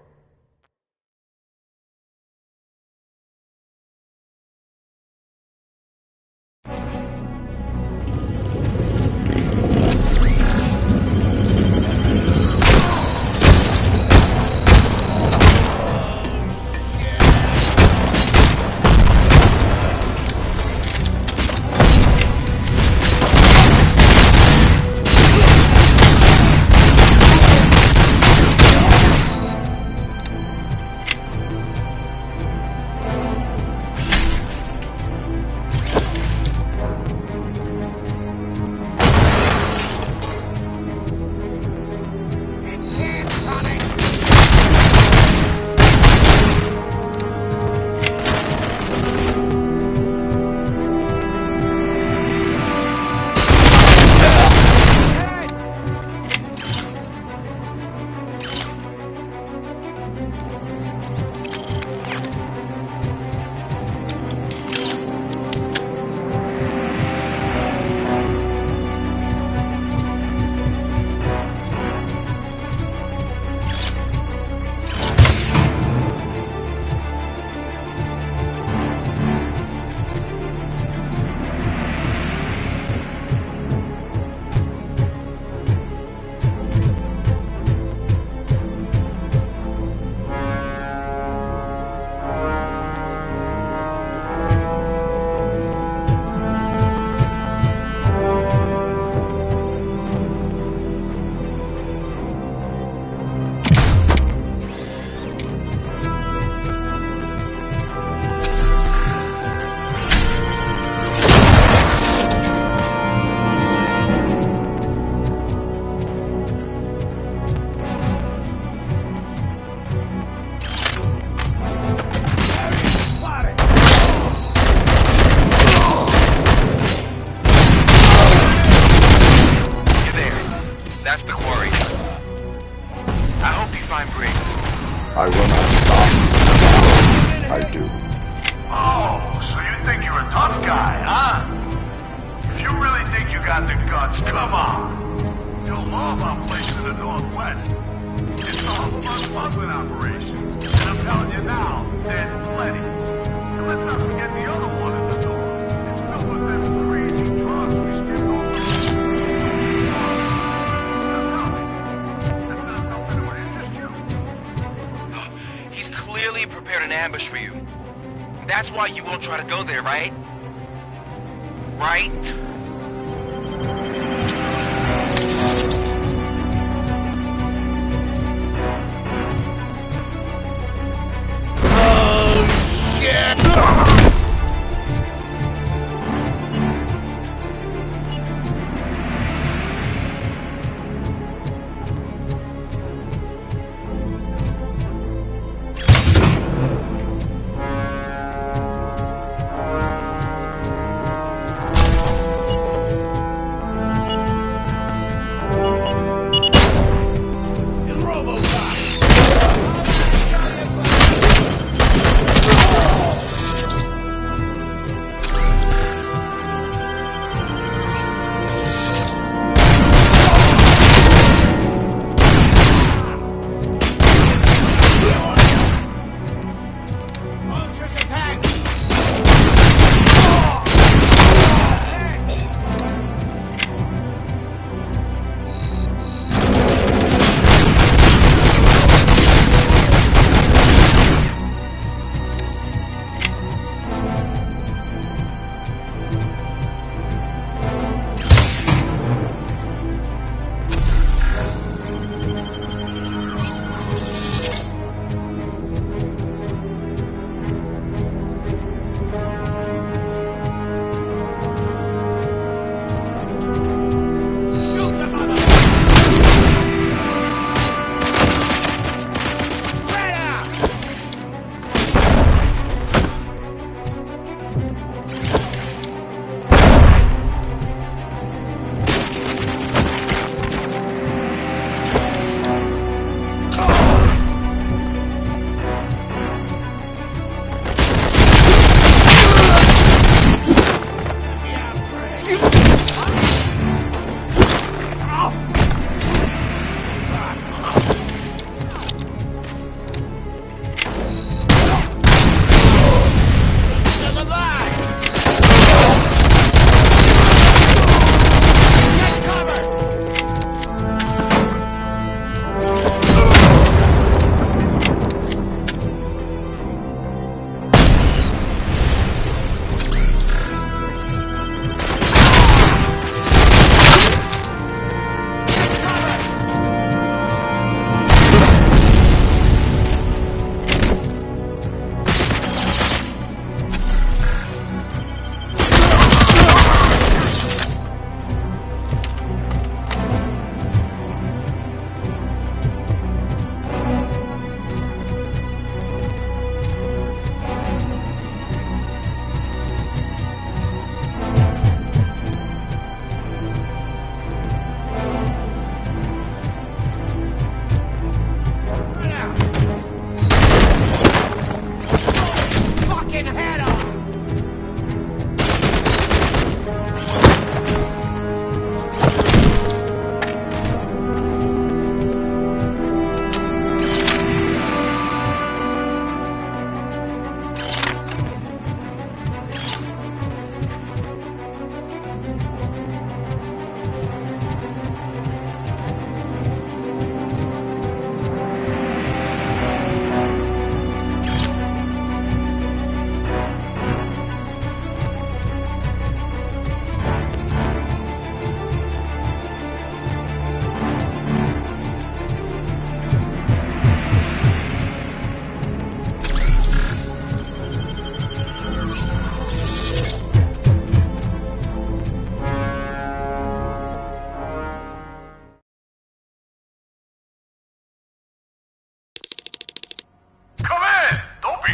I will not stop. I do. Oh, so you think you're a tough guy, huh? If you really think you got the guts, come on. You'll know about places in the Northwest. smuggling operations. And I'm telling you now, there's plenty. And let's not forget the other one in the door. It's filled with them crazy drugs we skipped over. Now tell me, that's not something that would interest you? He's clearly prepared an ambush for you. That's why you won't try to go there, right? Right?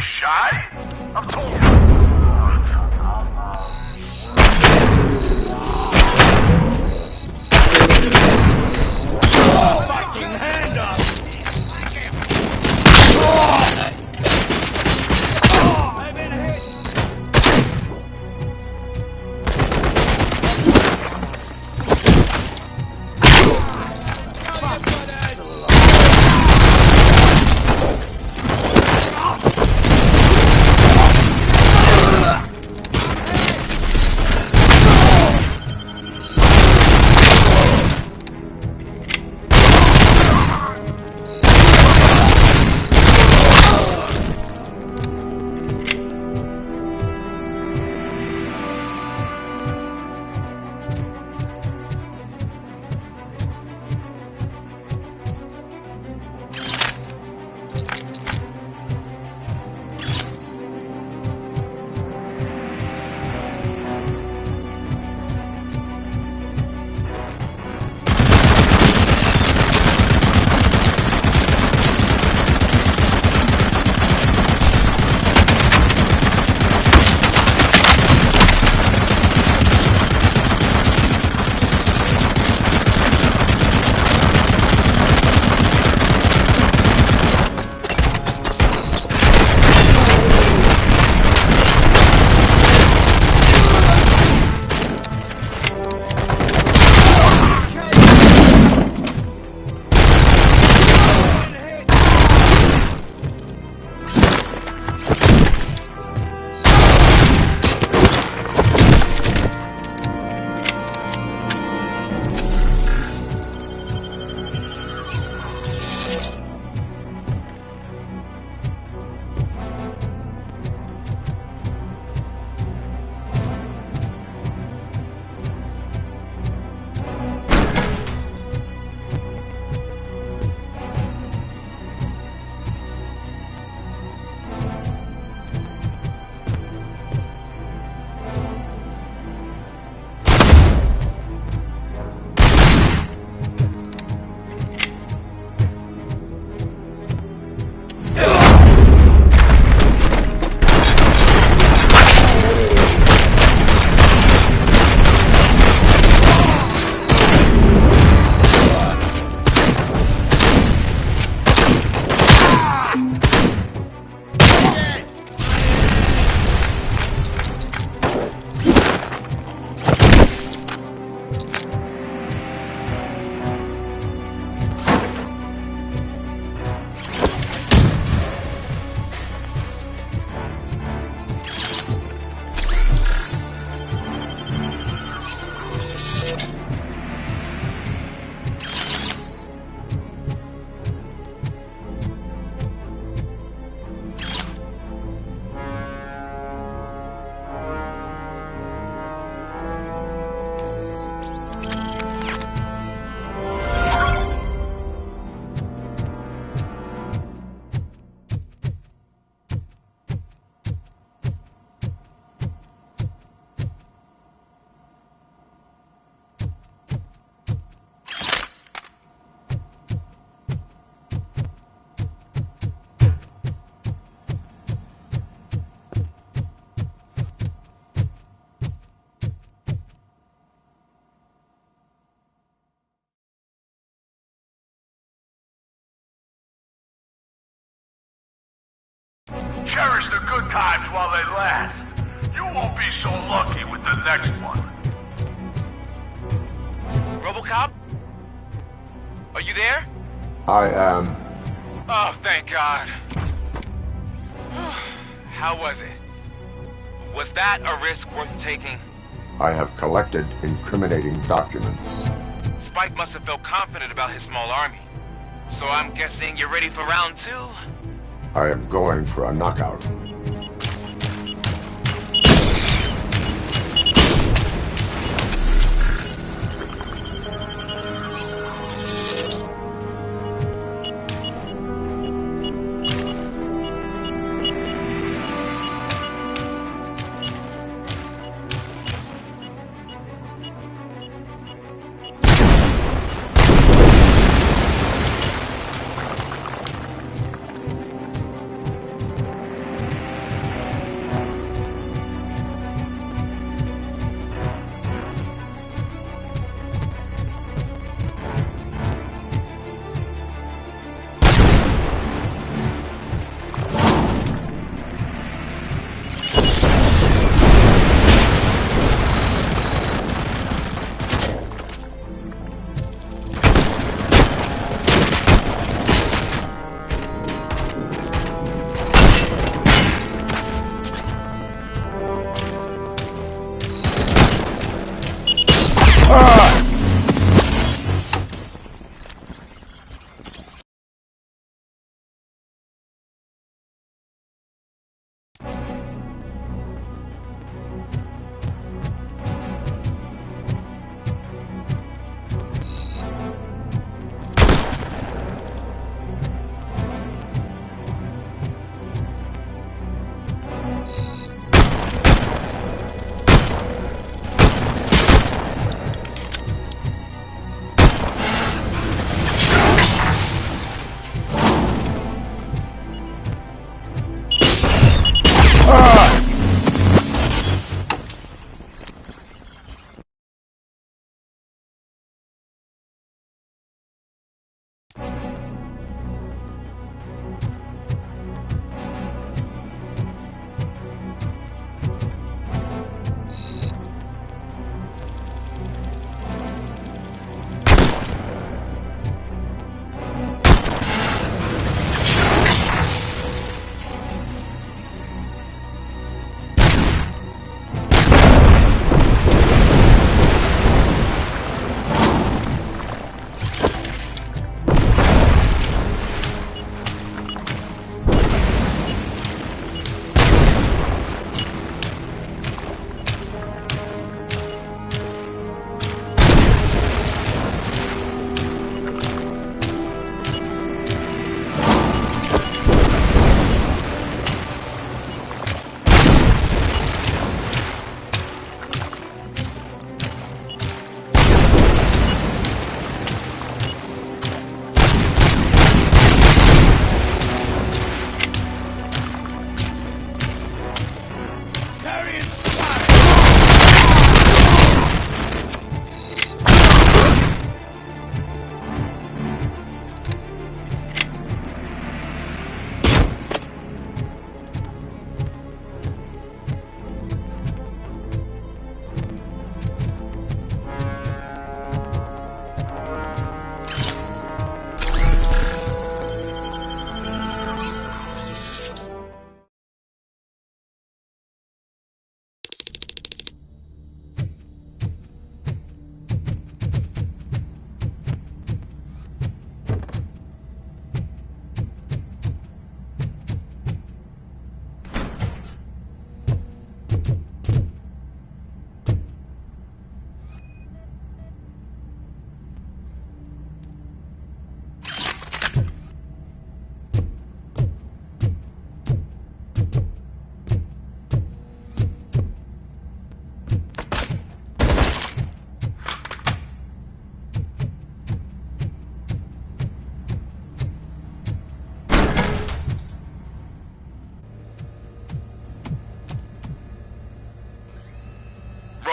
shy? I've told you. Fucking hand up! I've been hit! Cherish the good times while they last. You won't be so lucky with the next one. Robocop? Are you there? I am. Oh, thank God. How was it? Was that a risk worth taking? I have collected incriminating documents. Spike must have felt confident about his small army. So I'm guessing you're ready for round 2? I am going for a knockout.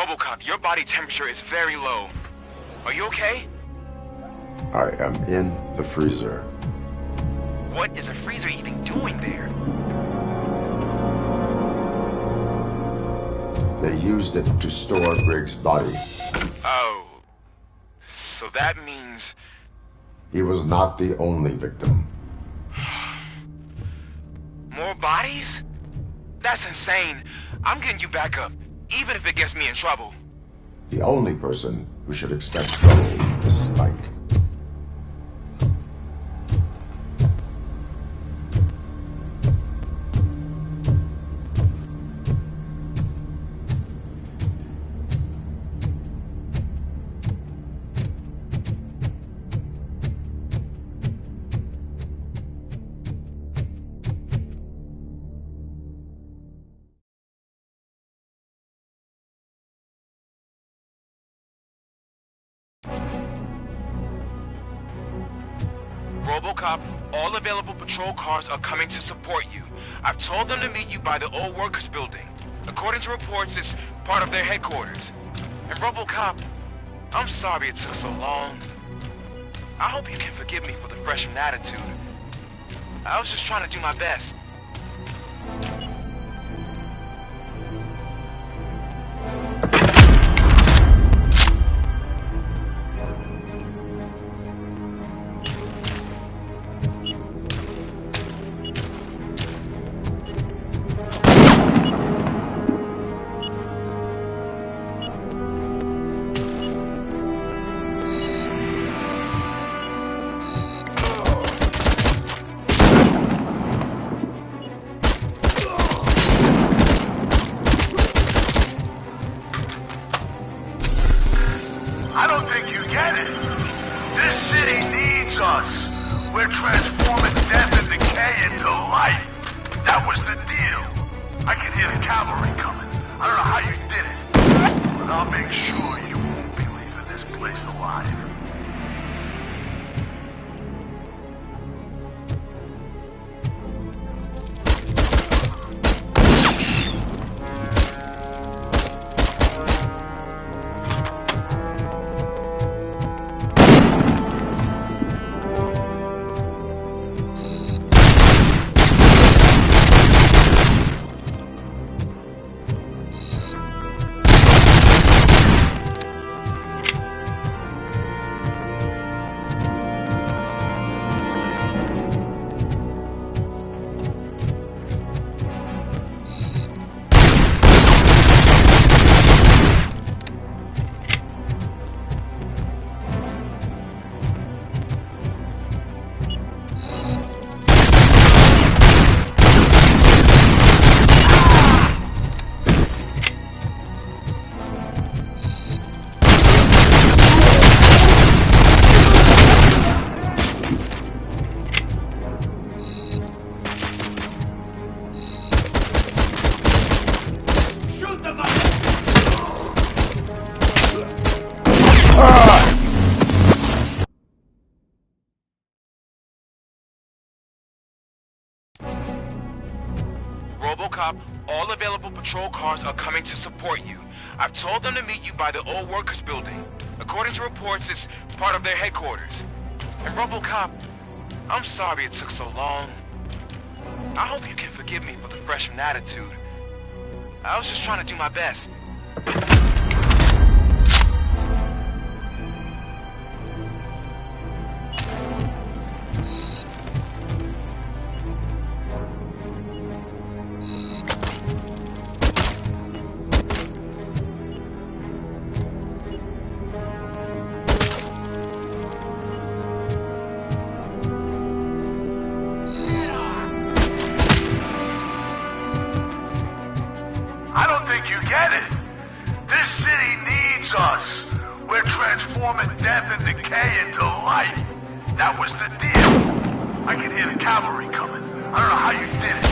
Robocop, your body temperature is very low. Are you okay? I am in the freezer. What is a freezer even doing there? They used it to store Briggs' body. Oh. So that means... He was not the only victim. More bodies? That's insane. I'm getting you back up, even if it gets me in trouble. The only person who should expect trouble is Spike. Robocop, all available patrol cars are coming to support you. I've told them to meet you by the old workers building. According to reports, it's part of their headquarters. And Robocop, I'm sorry it took so long. I hope you can forgive me for the freshman attitude. I was just trying to do my best. I don't think you get it. This city needs us. We're transforming death and decay into life. That was the deal. I can hear the cavalry coming. I don't know how you did it, but I'll make sure you won't be leaving this place alive. Robocop, all available patrol cars are coming to support you. I've told them to meet you by the old workers building. According to reports, it's part of their headquarters. And Robocop, I'm sorry it took so long. I hope you can forgive me for the freshman attitude. I was just trying to do my best. I don't think you get it. This city needs us. We're transforming death and decay into life. That was the deal. I can hear the cavalry coming. I don't know how you did it,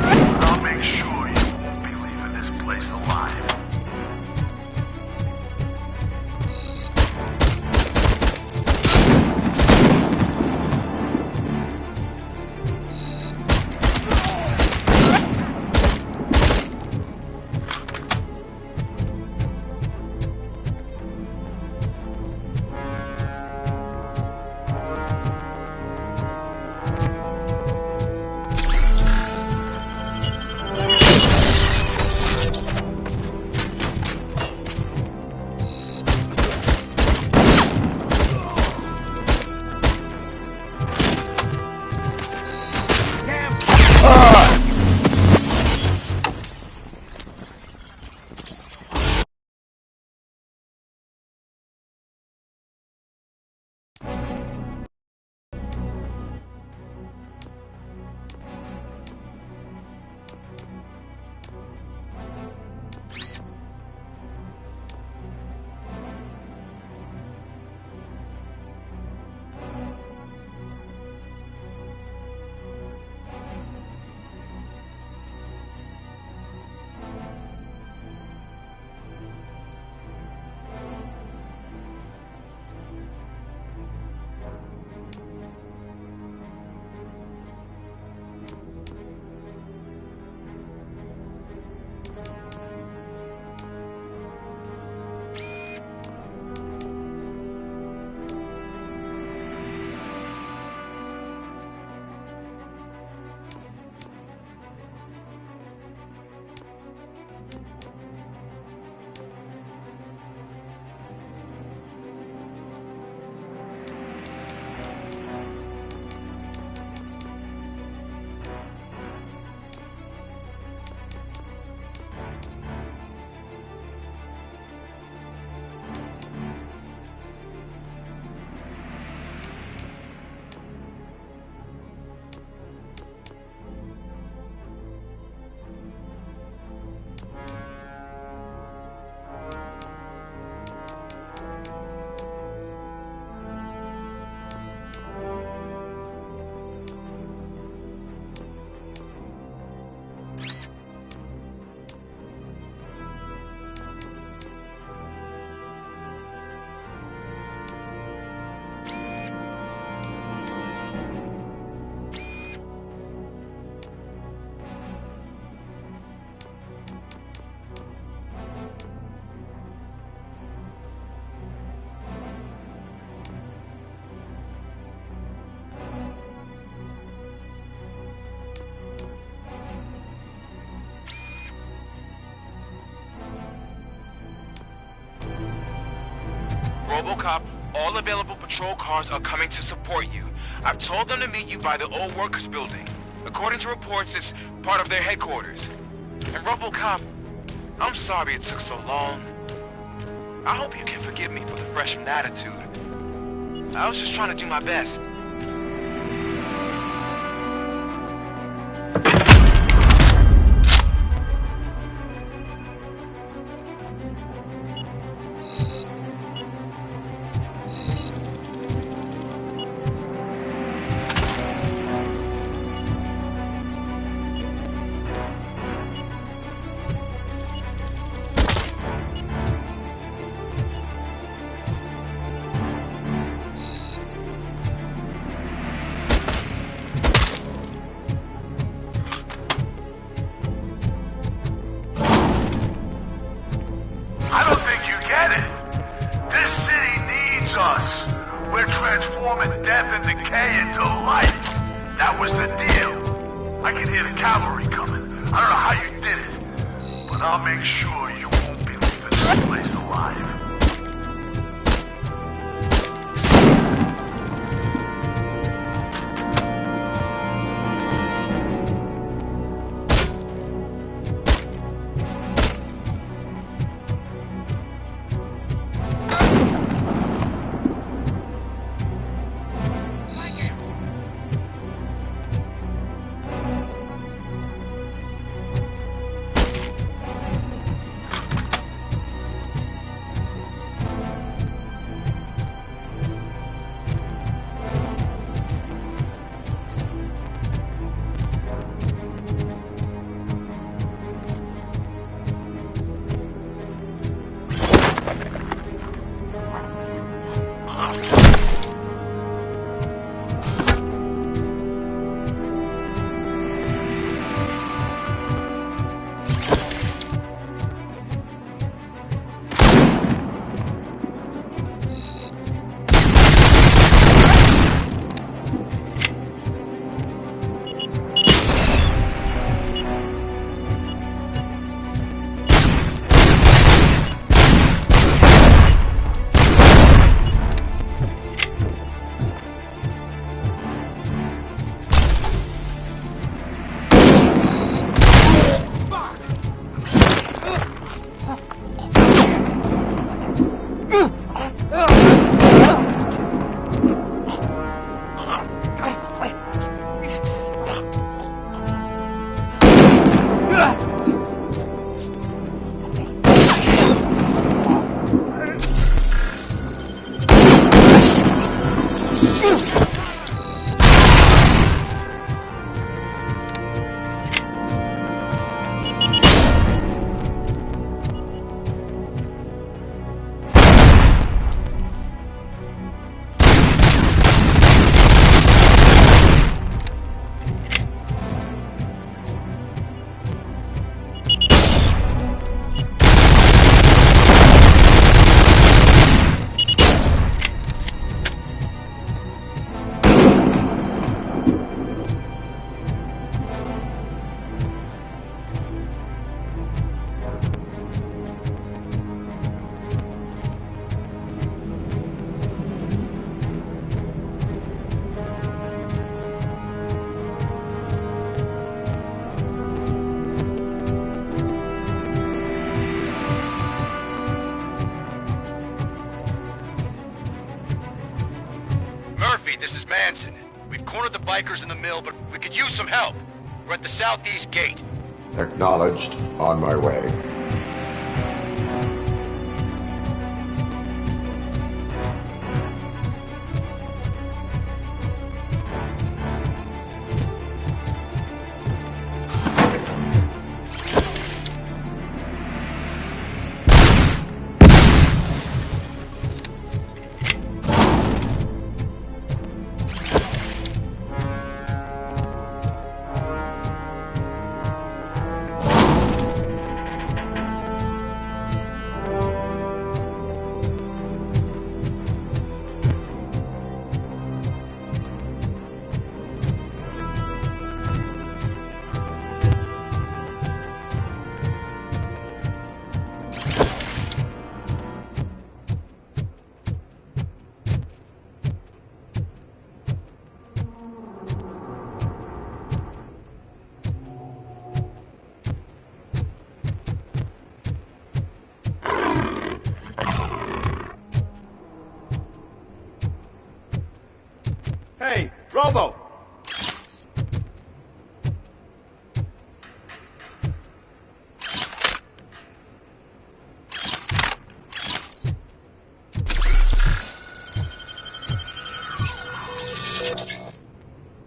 but I'll make sure you won't be leaving this place alive. Robocop, all available patrol cars are coming to support you. I've told them to meet you by the old workers building. According to reports, it's part of their headquarters. And Robocop, I'm sorry it took so long. I hope you can forgive me for the freshman attitude. I was just trying to do my best. us. We're transforming death and decay into life. That was the deal. I can hear the cavalry coming. I don't know how you did it, but I'll make sure you won't be leaving this place alive. This is Manson. We've cornered the bikers in the mill, but we could use some help. We're at the southeast gate. Acknowledged. On my way. Robo!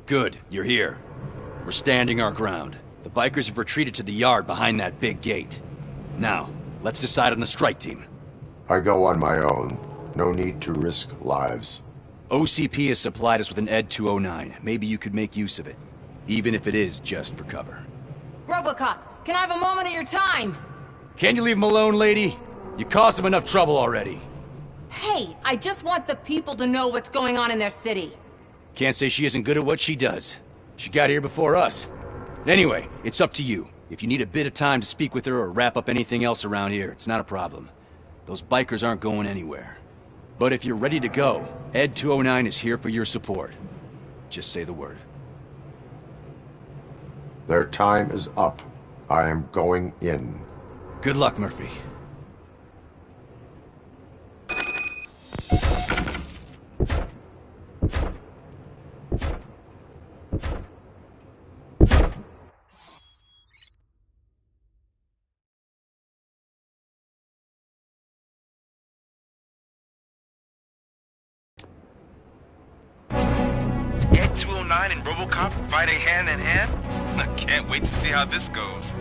Good, you're here. We're standing our ground. The bikers have retreated to the yard behind that big gate. Now, let's decide on the strike team. I go on my own. No need to risk lives. OCP has supplied us with an ED 209. Maybe you could make use of it. Even if it is just for cover. Robocop, can I have a moment of your time? Can you leave him alone, lady? You caused him enough trouble already. Hey, I just want the people to know what's going on in their city. Can't say she isn't good at what she does. She got here before us. Anyway, it's up to you. If you need a bit of time to speak with her or wrap up anything else around here, it's not a problem. Those bikers aren't going anywhere. But if you're ready to go, ED 209 is here for your support. Just say the word. Their time is up. I am going in. Good luck, Murphy. Ed 209 and Robocop fighting hand in hand? I can't wait to see how this goes.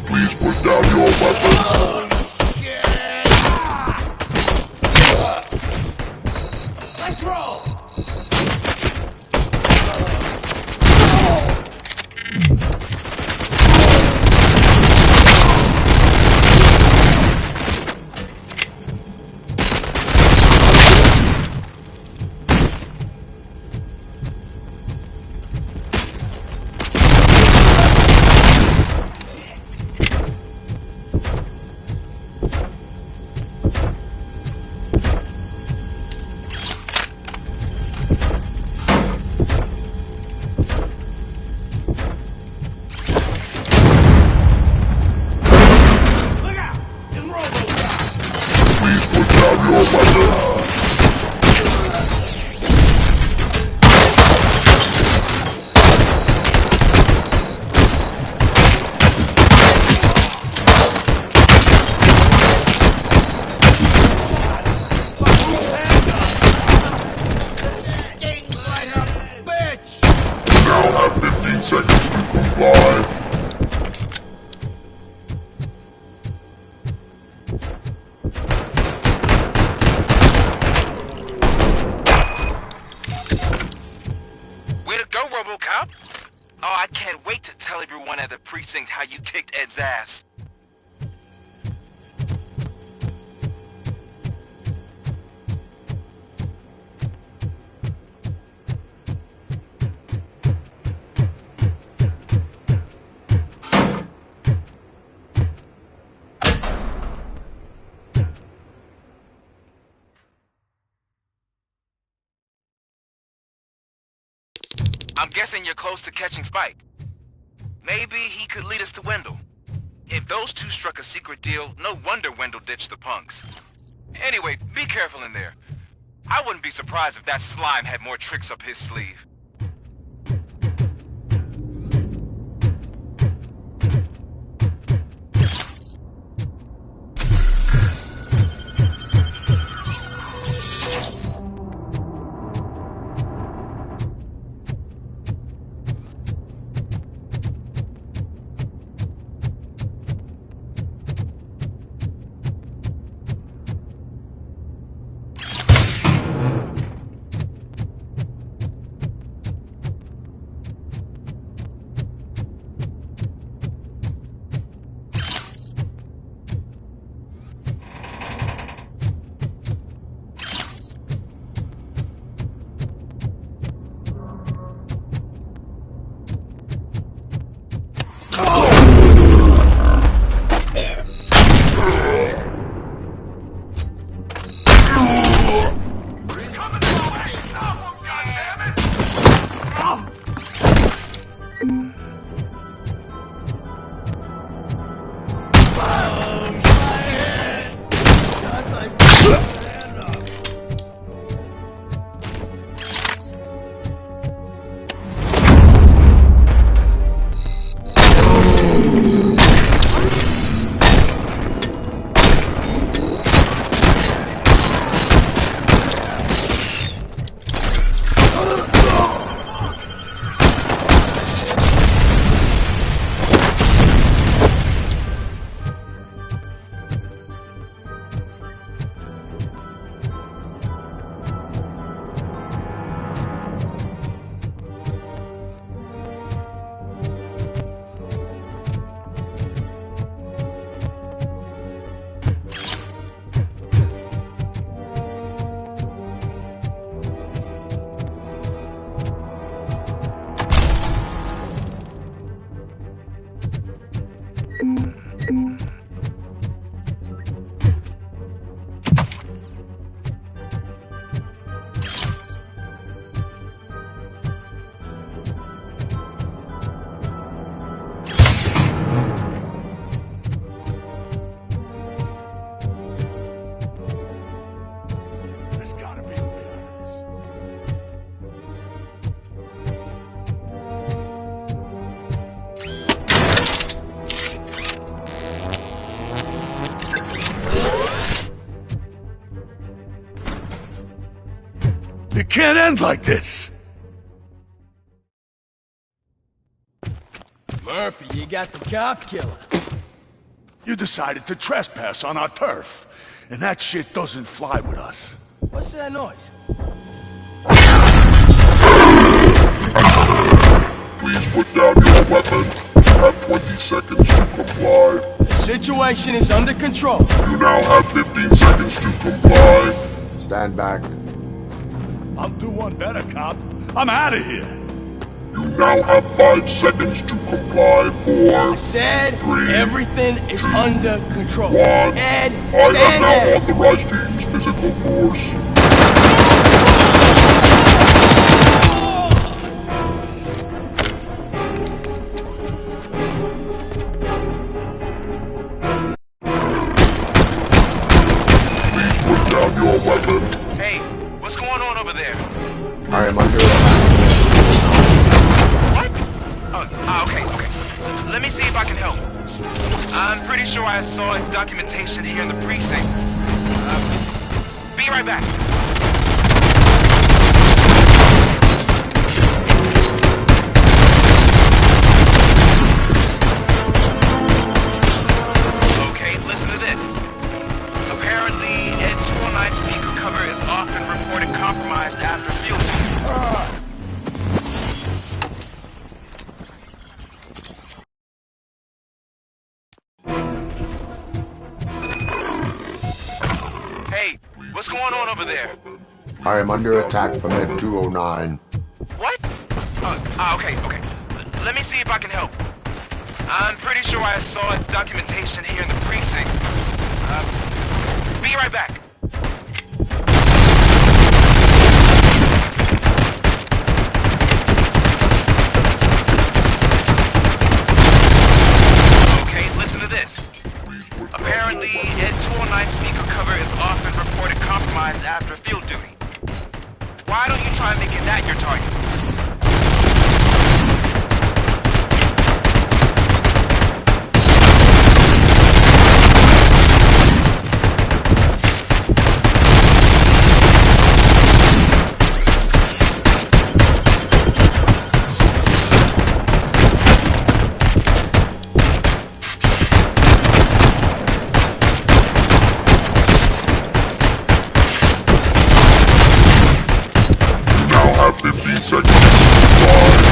Please put down your weapon. Let's roll! Please put down your weapon. You now have 15 seconds to comply. Way to go, Robocop! Oh, I can't wait to tell everyone at the precinct how you kicked Ed's ass. I'm guessing you're close to catching Spike. Maybe he could lead us to Wendell. If those two struck a secret deal, no wonder Wendell ditched the punks. Anyway, be careful in there. I wouldn't be surprised if that slime had more tricks up his sleeve. It can't end like this! Murphy, you got the cop killer. You decided to trespass on our turf, and that shit doesn't fly with us. What's that noise? Please put down your weapon. You have 20 seconds to comply. The situation is under control. You now have 15 seconds to comply. Stand back. I'll do one better, cop. I'm out of here. You now have 5 seconds to comply. 4, I said 3, everything is 2, under control. 1. Ed, I stand have now there. authorized to use physical force. Please put down your weapon. Hey, what's going on over there? I am under attack. Okay. Let me see if I can help. I'm pretty sure I saw its documentation here in the precinct. Be right back. Okay, listen to this. Apparently, Ed 209's speaker cover is often reported compromised after field duty. Hey, what's going on over there? I am under attack from Ed 209. What? Okay. Let me see if I can help. I'm pretty sure I saw its documentation here in the precinct. Be right back. Okay, listen to this. Apparently, Ed 209's speaker cover is often reported compromised after field duty. target. Now have 15 seconds to fly.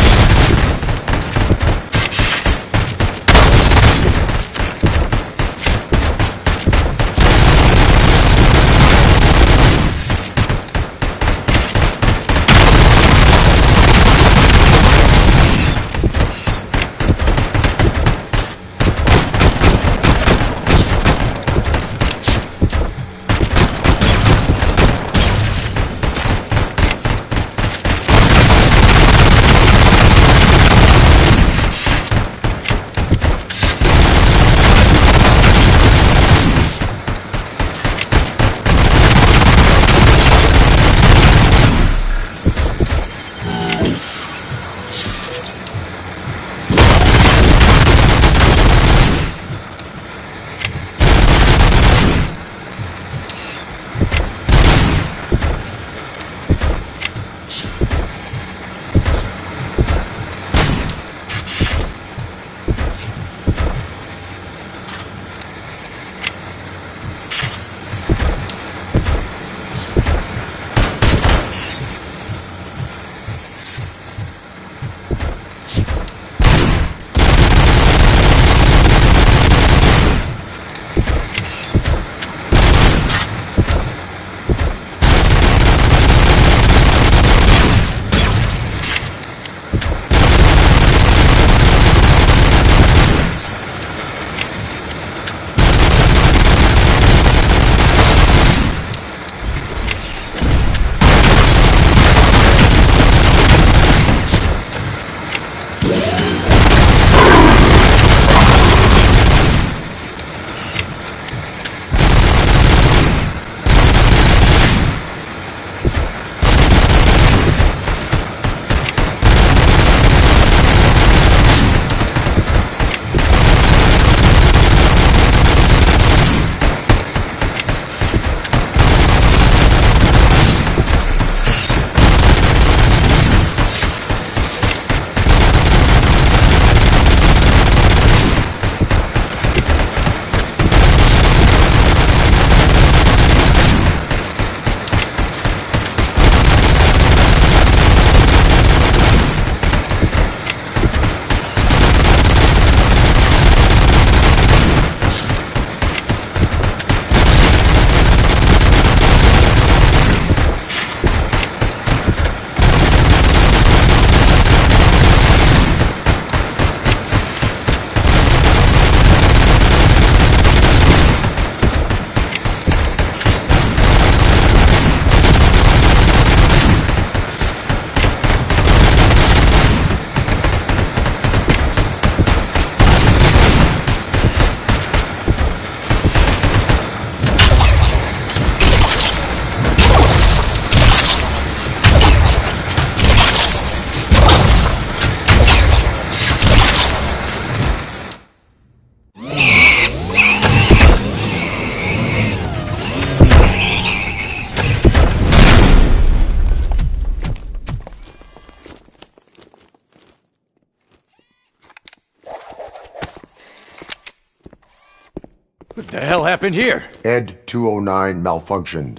What the hell happened here? Ed 209 malfunctioned.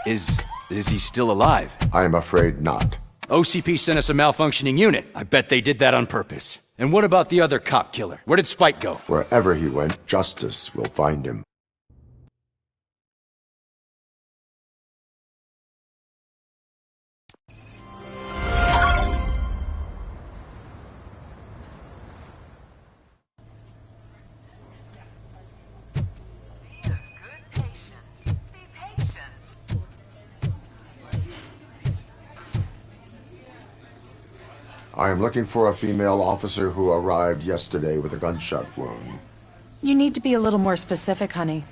Is he still alive? I am afraid not. OCP sent us a malfunctioning unit. I bet they did that on purpose. And what about the other cop killer? Where did Spike go? Wherever he went, justice will find him. I am looking for a female officer who arrived yesterday with a gunshot wound. You need to be a little more specific, honey.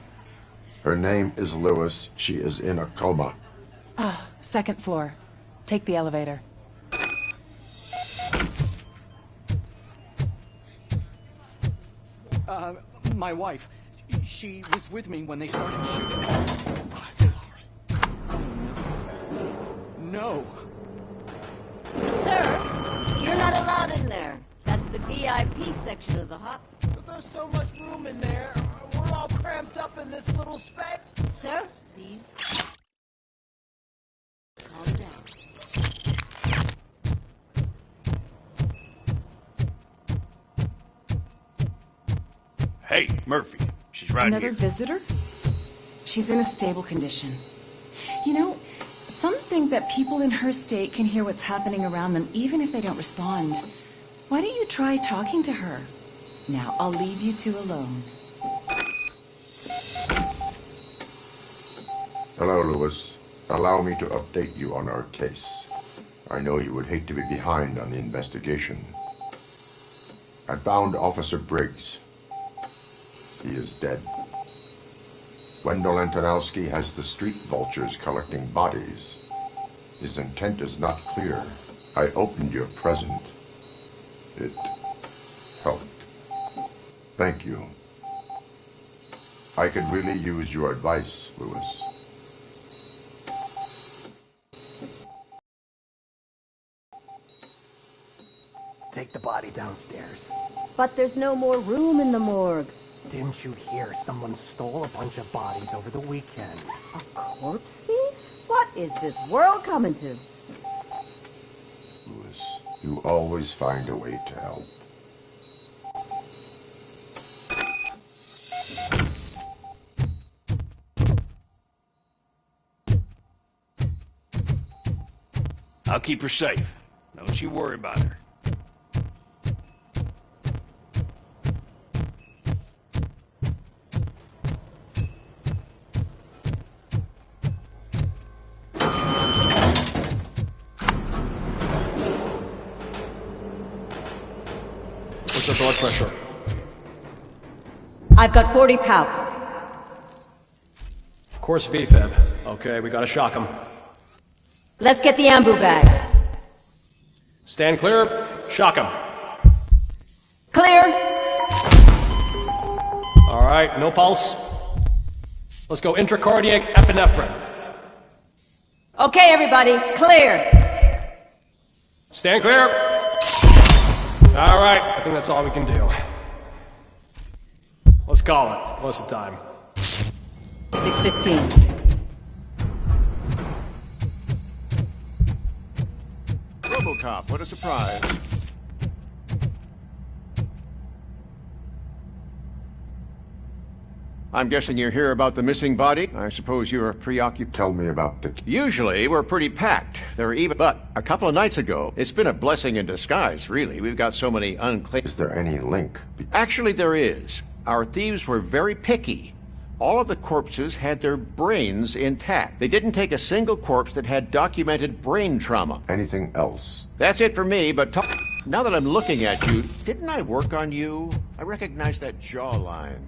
Her name is Lewis. She is in a coma. Ah, second floor. Take the elevator. My wife. She was with me when they started shooting. I'm sorry. No. Sir, you're not allowed in there. That's the VIP section of the hop. But there's so much room in there. We're all cramped up in this little space. Sir, please. Calm down. Hey, Murphy. She's right Another here. visitor? She's in a stable condition. You know, some think that people in her state can hear what's happening around them even if they don't respond. Why don't you try talking to her? Now, I'll leave you two alone. Hello, Lewis. Allow me to update you on our case. I know you would hate to be behind on the investigation. I found Officer Briggs. He is dead. Wendell Antonowski has the street vultures collecting bodies. His intent is not clear. I opened your present. It helped. Thank you. I could really use your advice, Lewis. Take the body downstairs. But there's no more room in the morgue. Didn't you hear someone stole a bunch of bodies over the weekend? A corpse thief? What is this world coming to? Lewis, you always find a way to help. I'll keep her safe. Don't you worry about her. What's the blood pressure? I've got 40 pow. Course VFib. Okay, we gotta shock him. Let's get the ambu bag. Stand clear. Shock him. Clear. All right, no pulse. Let's go intracardiac epinephrine. Okay, everybody, clear. Stand clear. All right, I think that's all we can do. Let's call it. What's the time? 6:15. Robocop, what a surprise. I'm guessing you're here about the missing body? I suppose you're preoccupied. Tell me about the... Usually, we're pretty packed. There are even... But a couple of nights ago, it's been a blessing in disguise, really. We've got so many unclaimed... Is there any link? Actually, there is. Our thieves were very picky. All of the corpses had their brains intact. They didn't take a single corpse that had documented brain trauma. Anything else? That's it for me, but now that I'm looking at you, didn't I work on you? I recognize that jawline.